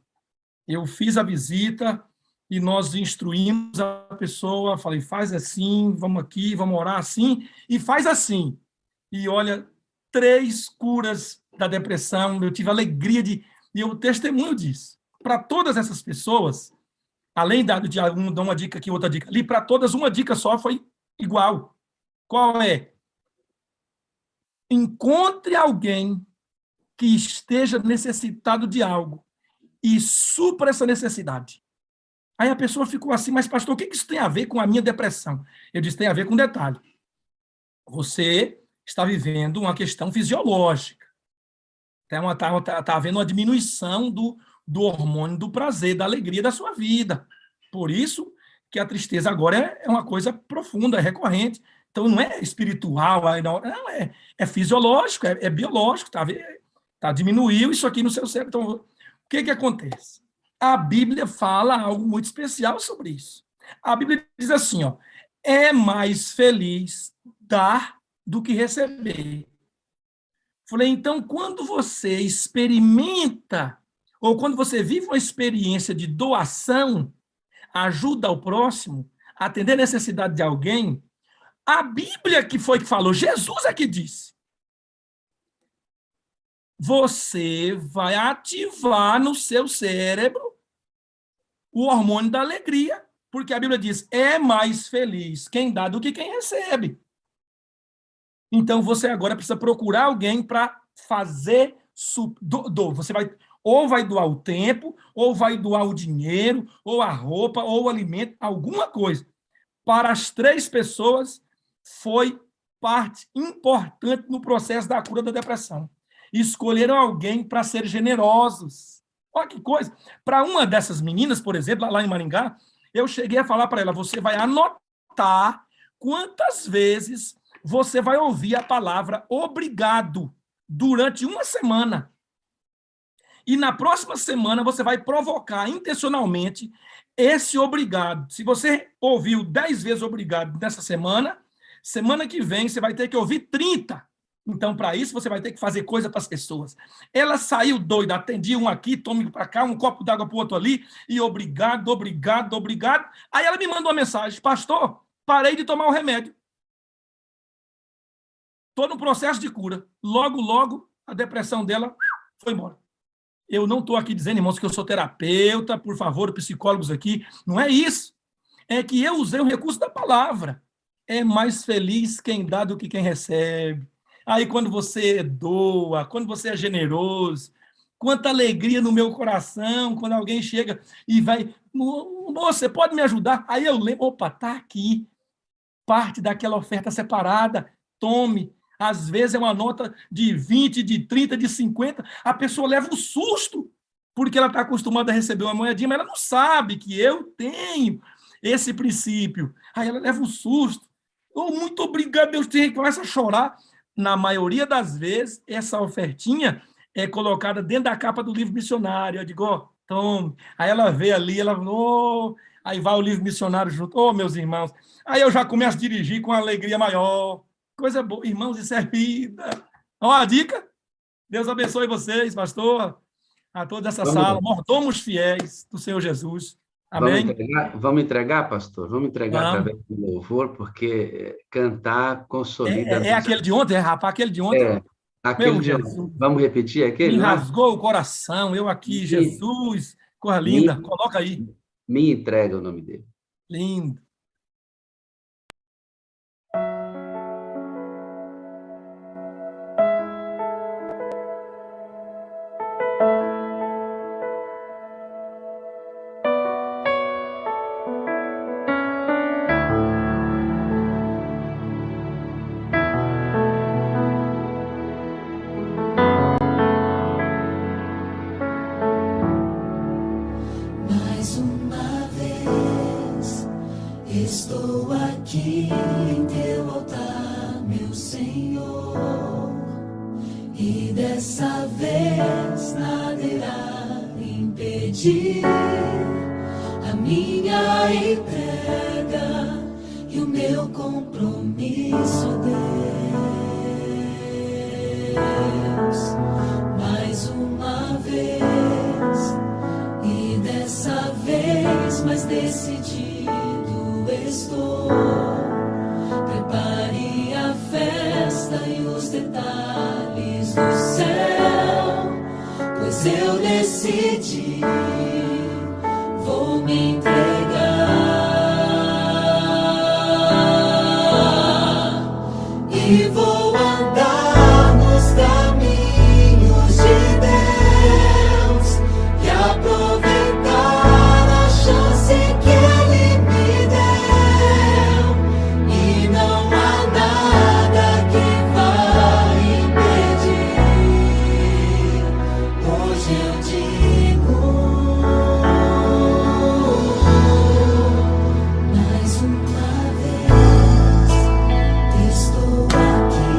Eu fiz a visita e nós instruímos a pessoa, falei, faz assim, vamos aqui, vamos orar assim, e faz assim. E olha, 3 curas da depressão, eu tive a alegria de... E eu testemunho disso. Para todas essas pessoas, além de um dar uma dica aqui, outra dica ali, para todas uma dica só foi igual. Qual é? Encontre alguém que esteja necessitado de algo e supra essa necessidade. Aí a pessoa ficou assim, mas pastor, o que isso tem a ver com a minha depressão? Eu disse, tem a ver com um detalhe. Você está vivendo uma questão fisiológica. Está havendo uma diminuição do hormônio do prazer, da alegria da sua vida. Por isso que a tristeza agora é uma coisa profunda, é recorrente. Então, não é espiritual, não, é fisiológico, é biológico, diminuiu isso aqui no seu cérebro. Então, o que acontece? A Bíblia fala algo muito especial sobre isso. A Bíblia diz assim, ó, é mais feliz dar do que receber. Falei, então, quando você experimenta, ou quando você vive uma experiência de doação, ajuda ao próximo, atender a necessidade de alguém, a Bíblia que foi que falou, Jesus é que disse, você vai ativar no seu cérebro o hormônio da alegria, porque a Bíblia diz, é mais feliz quem dá do que quem recebe. Então, você agora precisa procurar alguém para fazer... Você vai doar o tempo, ou vai doar o dinheiro, ou a roupa, ou o alimento, alguma coisa. Para as 3 pessoas, foi parte importante no processo da cura da depressão. Escolheram alguém para ser generosos. Olha que coisa. Para uma dessas meninas, por exemplo, lá em Maringá, eu cheguei a falar para ela, você vai anotar quantas vezes você vai ouvir a palavra obrigado durante uma semana. E na próxima semana você vai provocar intencionalmente esse obrigado. Se você ouviu 10 vezes obrigado nessa semana, semana que vem você vai ter que ouvir 30. Então, para isso, você vai ter que fazer coisa para as pessoas. Ela saiu doida, atendia um aqui, tome para cá, um copo d'água para o outro ali, e obrigado, obrigado, obrigado. Aí ela me manda uma mensagem: pastor, parei de tomar o remédio. Estou no processo de cura. Logo, logo, a depressão dela foi embora. Eu não estou aqui dizendo, irmãos, que eu sou terapeuta, por favor, psicólogos aqui. Não é isso. É que eu usei o recurso da palavra. É mais feliz quem dá do que quem recebe. Aí, quando você doa, quando você é generoso, quanta alegria no meu coração, quando alguém chega e vai, moça, você pode me ajudar? Aí eu lembro, opa, está aqui, parte daquela oferta separada, tome. Às vezes é uma nota de 20, de 30, de 50, a pessoa leva um susto, porque ela está acostumada a receber uma moedinha, mas ela não sabe que eu tenho esse princípio. Aí ela leva um susto. Oh, muito obrigado, Deus, tem gente que começa a chorar. Na maioria das vezes, essa ofertinha é colocada dentro da capa do livro missionário. Eu digo, ó, tome. Aí ela vê ali, ela, oh, aí vai o livro missionário junto. Oh, meus irmãos. Aí eu já começo a dirigir com uma alegria maior. Coisa boa. Irmãos, isso é vida. Ó, a dica. Deus abençoe vocês, pastor, a toda essa sala, mordomos fiéis do Senhor Jesus. Amém? Vamos entregar, pastor? Vamos entregar através do louvor, porque cantar consolida... É aquele de ontem, rapaz? Aquele de ontem? É, aquele de ontem. Vamos repetir aquele? Me rasgou o coração, eu aqui, Jesus. Coisa linda. Coloca aí. Me entrega o nome dele. Lindo. Estou aqui em teu altar, meu Senhor, e dessa vez nada irá impedir a minha entrega e o meu compromisso, Deus. Mais uma vez, e dessa vez mais decidido estou. Prepare a festa e os detalhes do céu, pois eu decidi, vou me entregar e vou andar nos caminhos de Deus e aproveitar a chance que Ele me deu, e não há nada que vai impedir. Hoje eu digo, mais uma vez, estou aqui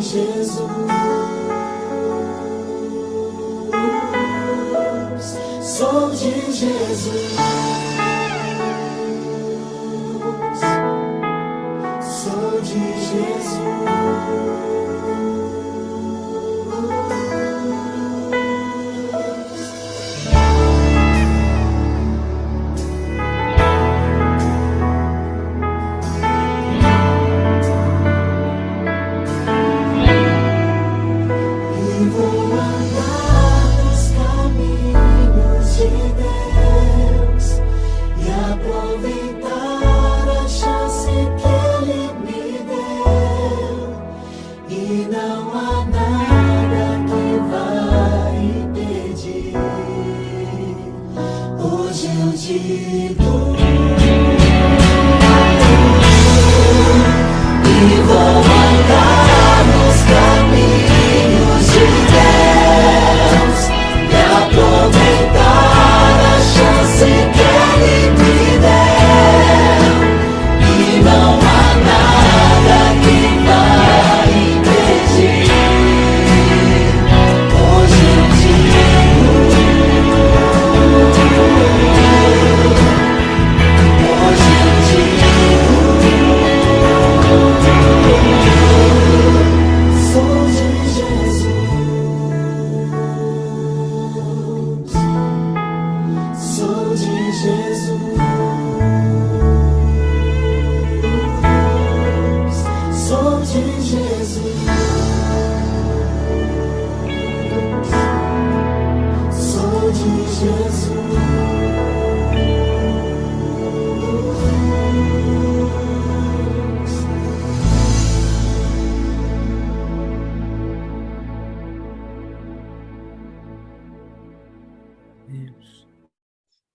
Jesus, sou de Jesus, sou de Jesus.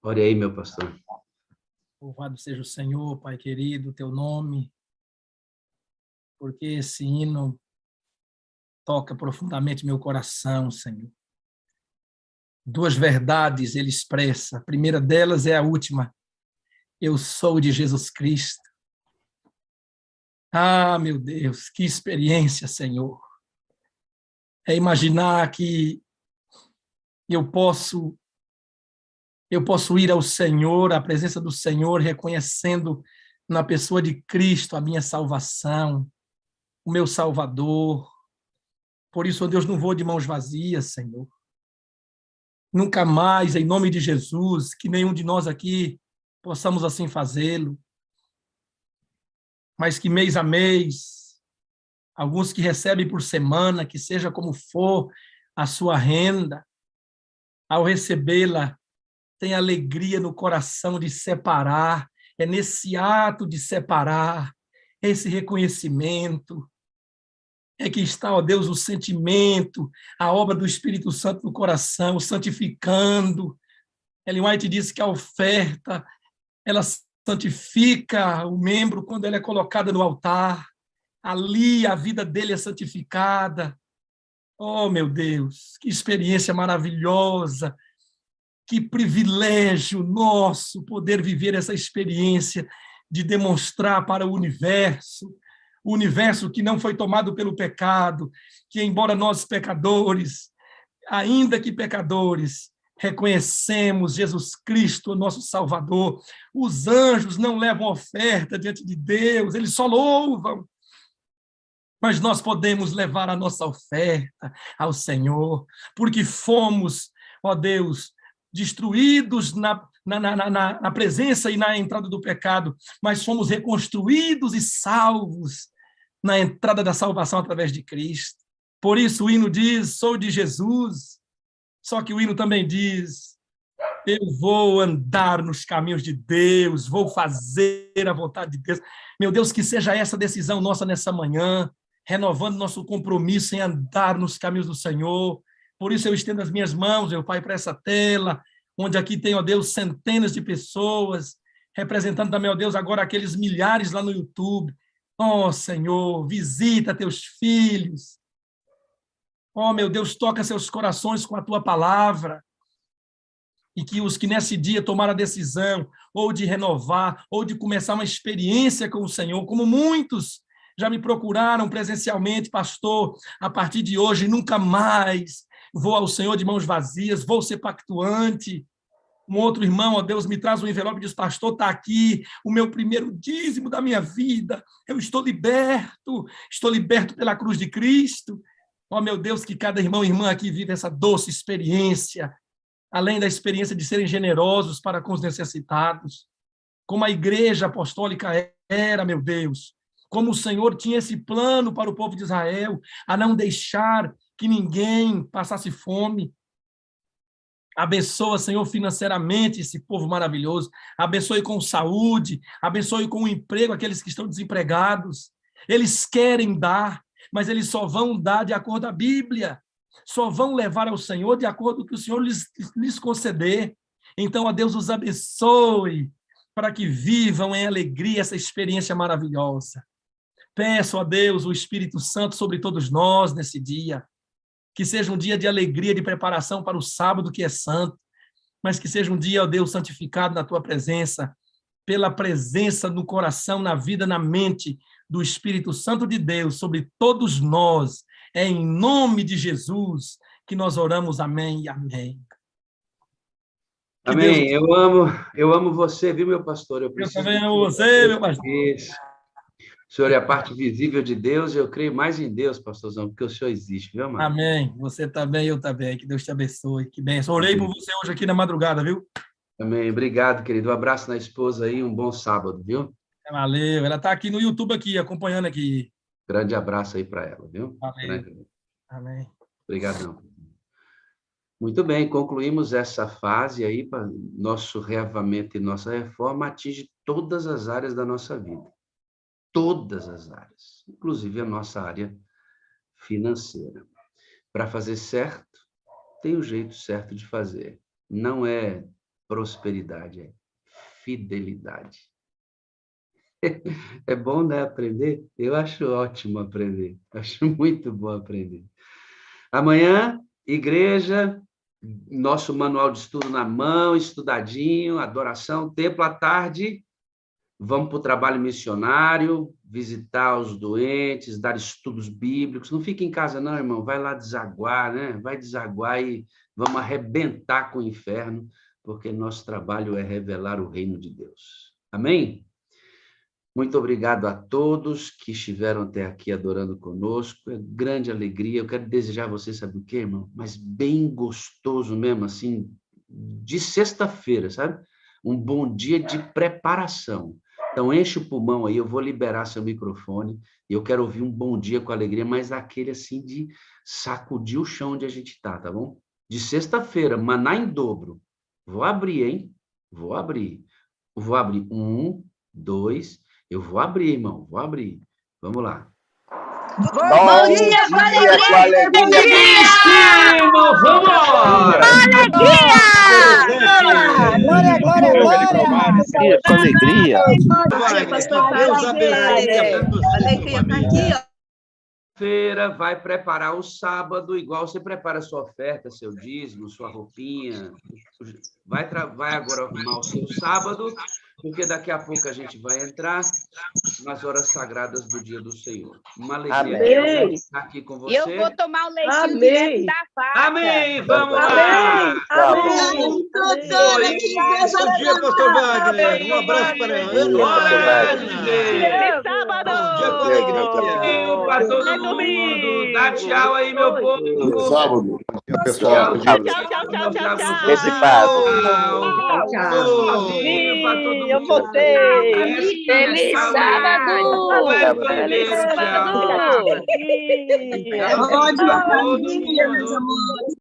Ore aí, meu pastor. Louvado seja o Senhor, Pai querido, teu nome, porque esse hino toca profundamente meu coração, Senhor. Duas verdades ele expressa. A primeira delas é a última. Eu sou de Jesus Cristo. Ah, meu Deus, que experiência, Senhor. É imaginar que eu posso ir ao Senhor, à presença do Senhor, reconhecendo na pessoa de Cristo a minha salvação, o meu Salvador. Por isso, ó Deus, não vou de mãos vazias, Senhor. Nunca mais, em nome de Jesus, que nenhum de nós aqui possamos assim fazê-lo. Mas que mês a mês, alguns que recebem por semana, que seja como for a sua renda, ao recebê-la, tem alegria no coração de separar, é nesse ato de separar, esse reconhecimento, é que está, ó Deus, o sentimento, a obra do Espírito Santo no coração, santificando. Ellen White disse que a oferta, ela santifica o membro quando ela é colocada no altar, ali a vida dele é santificada. Oh, meu Deus, que experiência maravilhosa, que privilégio nosso poder viver essa experiência de demonstrar para o universo que não foi tomado pelo pecado, que embora nós pecadores, ainda que pecadores, reconhecemos Jesus Cristo, o nosso Salvador. Os anjos não levam oferta diante de Deus, eles só louvam. Mas nós podemos levar a nossa oferta ao Senhor, porque fomos, ó Deus, destruídos na presença e na entrada do pecado, mas fomos reconstruídos e salvos na entrada da salvação através de Cristo. Por isso o hino diz, sou de Jesus, só que o hino também diz, eu vou andar nos caminhos de Deus, vou fazer a vontade de Deus. Meu Deus, que seja essa decisão nossa nessa manhã, renovando nosso compromisso em andar nos caminhos do Senhor. Por isso eu estendo as minhas mãos, meu Pai, para essa tela, onde aqui tem, ó Deus, centenas de pessoas, representando também, ó Deus, agora aqueles milhares lá no YouTube. Ó Senhor, visita teus filhos. Ó, meu Deus, toca seus corações com a tua palavra. E que os que nesse dia tomaram a decisão, ou de renovar, ou de começar uma experiência com o Senhor, como muitos já me procuraram presencialmente, pastor, a partir de hoje nunca mais vou ao Senhor de mãos vazias, vou ser pactuante. Um outro irmão, ó Deus, me traz um envelope e diz, pastor, está aqui o meu primeiro dízimo da minha vida, eu estou liberto pela cruz de Cristo. Ó meu Deus, que cada irmão e irmã aqui vive essa doce experiência, além da experiência de serem generosos para com os necessitados, como a igreja apostólica era, meu Deus, como o Senhor tinha esse plano para o povo de Israel, a não deixar que ninguém passasse fome. Abençoa, Senhor, financeiramente esse povo maravilhoso. Abençoe com saúde, abençoe com emprego aqueles que estão desempregados. Eles querem dar, mas eles só vão dar de acordo com a Bíblia. Só vão levar ao Senhor de acordo com o que o Senhor lhes conceder. Então, ó Deus, os abençoe para que vivam em alegria essa experiência maravilhosa. Peço a Deus o Espírito Santo sobre todos nós nesse dia. Que seja um dia de alegria, de preparação para o sábado que é santo, mas que seja um dia, ó Deus, santificado na Tua presença, pela presença no coração, na vida, na mente do Espírito Santo de Deus sobre todos nós. É em nome de Jesus que nós oramos. Amém e amém. Amém. Eu amo você, viu, meu pastor? Eu também amo você, meu pastor. O Senhor é a parte visível de Deus, e eu creio mais em Deus, pastorzão, porque o Senhor existe, viu, amado? Amém. Você também, eu também. Que Deus te abençoe. Que bênção. Orei por você hoje aqui na madrugada, viu? Amém. Obrigado, querido. Um abraço na esposa aí, um bom sábado, viu? Valeu. Ela está aqui no YouTube, aqui, acompanhando aqui. Grande abraço aí para ela, viu? Valeu. Amém. Obrigadão. Muito bem, concluímos essa fase aí, para nosso reavamento e nossa reforma atinge todas as áreas da nossa vida. Todas as áreas, inclusive a nossa área financeira. Para fazer certo, tem o jeito certo de fazer. Não é prosperidade, é fidelidade. É bom, né, aprender? Eu acho ótimo aprender. Acho muito bom aprender. Amanhã, igreja, nosso manual de estudo na mão, estudadinho, adoração, templo à tarde. Vamos para o trabalho missionário, visitar os doentes, dar estudos bíblicos. Não fica em casa, não, irmão. Vai lá desaguar, né? Vai desaguar e vamos arrebentar com o inferno, porque nosso trabalho é revelar o reino de Deus. Amém? Muito obrigado a todos que estiveram até aqui adorando conosco. É grande alegria. Eu quero desejar a você, sabe o quê, irmão? Mas bem gostoso mesmo, assim, de sexta-feira, sabe? Um bom dia de preparação. Então, enche o pulmão aí, eu vou liberar seu microfone, e eu quero ouvir um bom dia com alegria, mas aquele assim de sacudir o chão onde a gente tá bom? De sexta-feira, maná em dobro. Vou abrir, hein? Vou abrir. Vou abrir 1, 2, eu vou abrir, irmão, vou abrir. Vamos lá. Bom dia com alegria! Vamos lá! Glória, glória, glória! Com alegria! Deus abençoe! Alegria tá aqui, ó. Feira, vai preparar o sábado, igual você prepara a sua oferta, seu dízimo, sua roupinha. Vai agora arrumar o seu sábado, porque daqui a pouco a gente vai entrar nas horas sagradas do dia do Senhor. Uma alegria estar aqui com você. Eu vou tomar o leitinho direto da vaca. Amém! Vamos lá! Amém! Bom dia, pastor Wagner. Um abraço para Glória! Feliz sábado! Para todo mundo! Dá tchau aí, meu povo! Sábado. Pessoal, Tchau. Eu voltei! Feliz sábado! Feliz sábado! Ótimo, meus amores.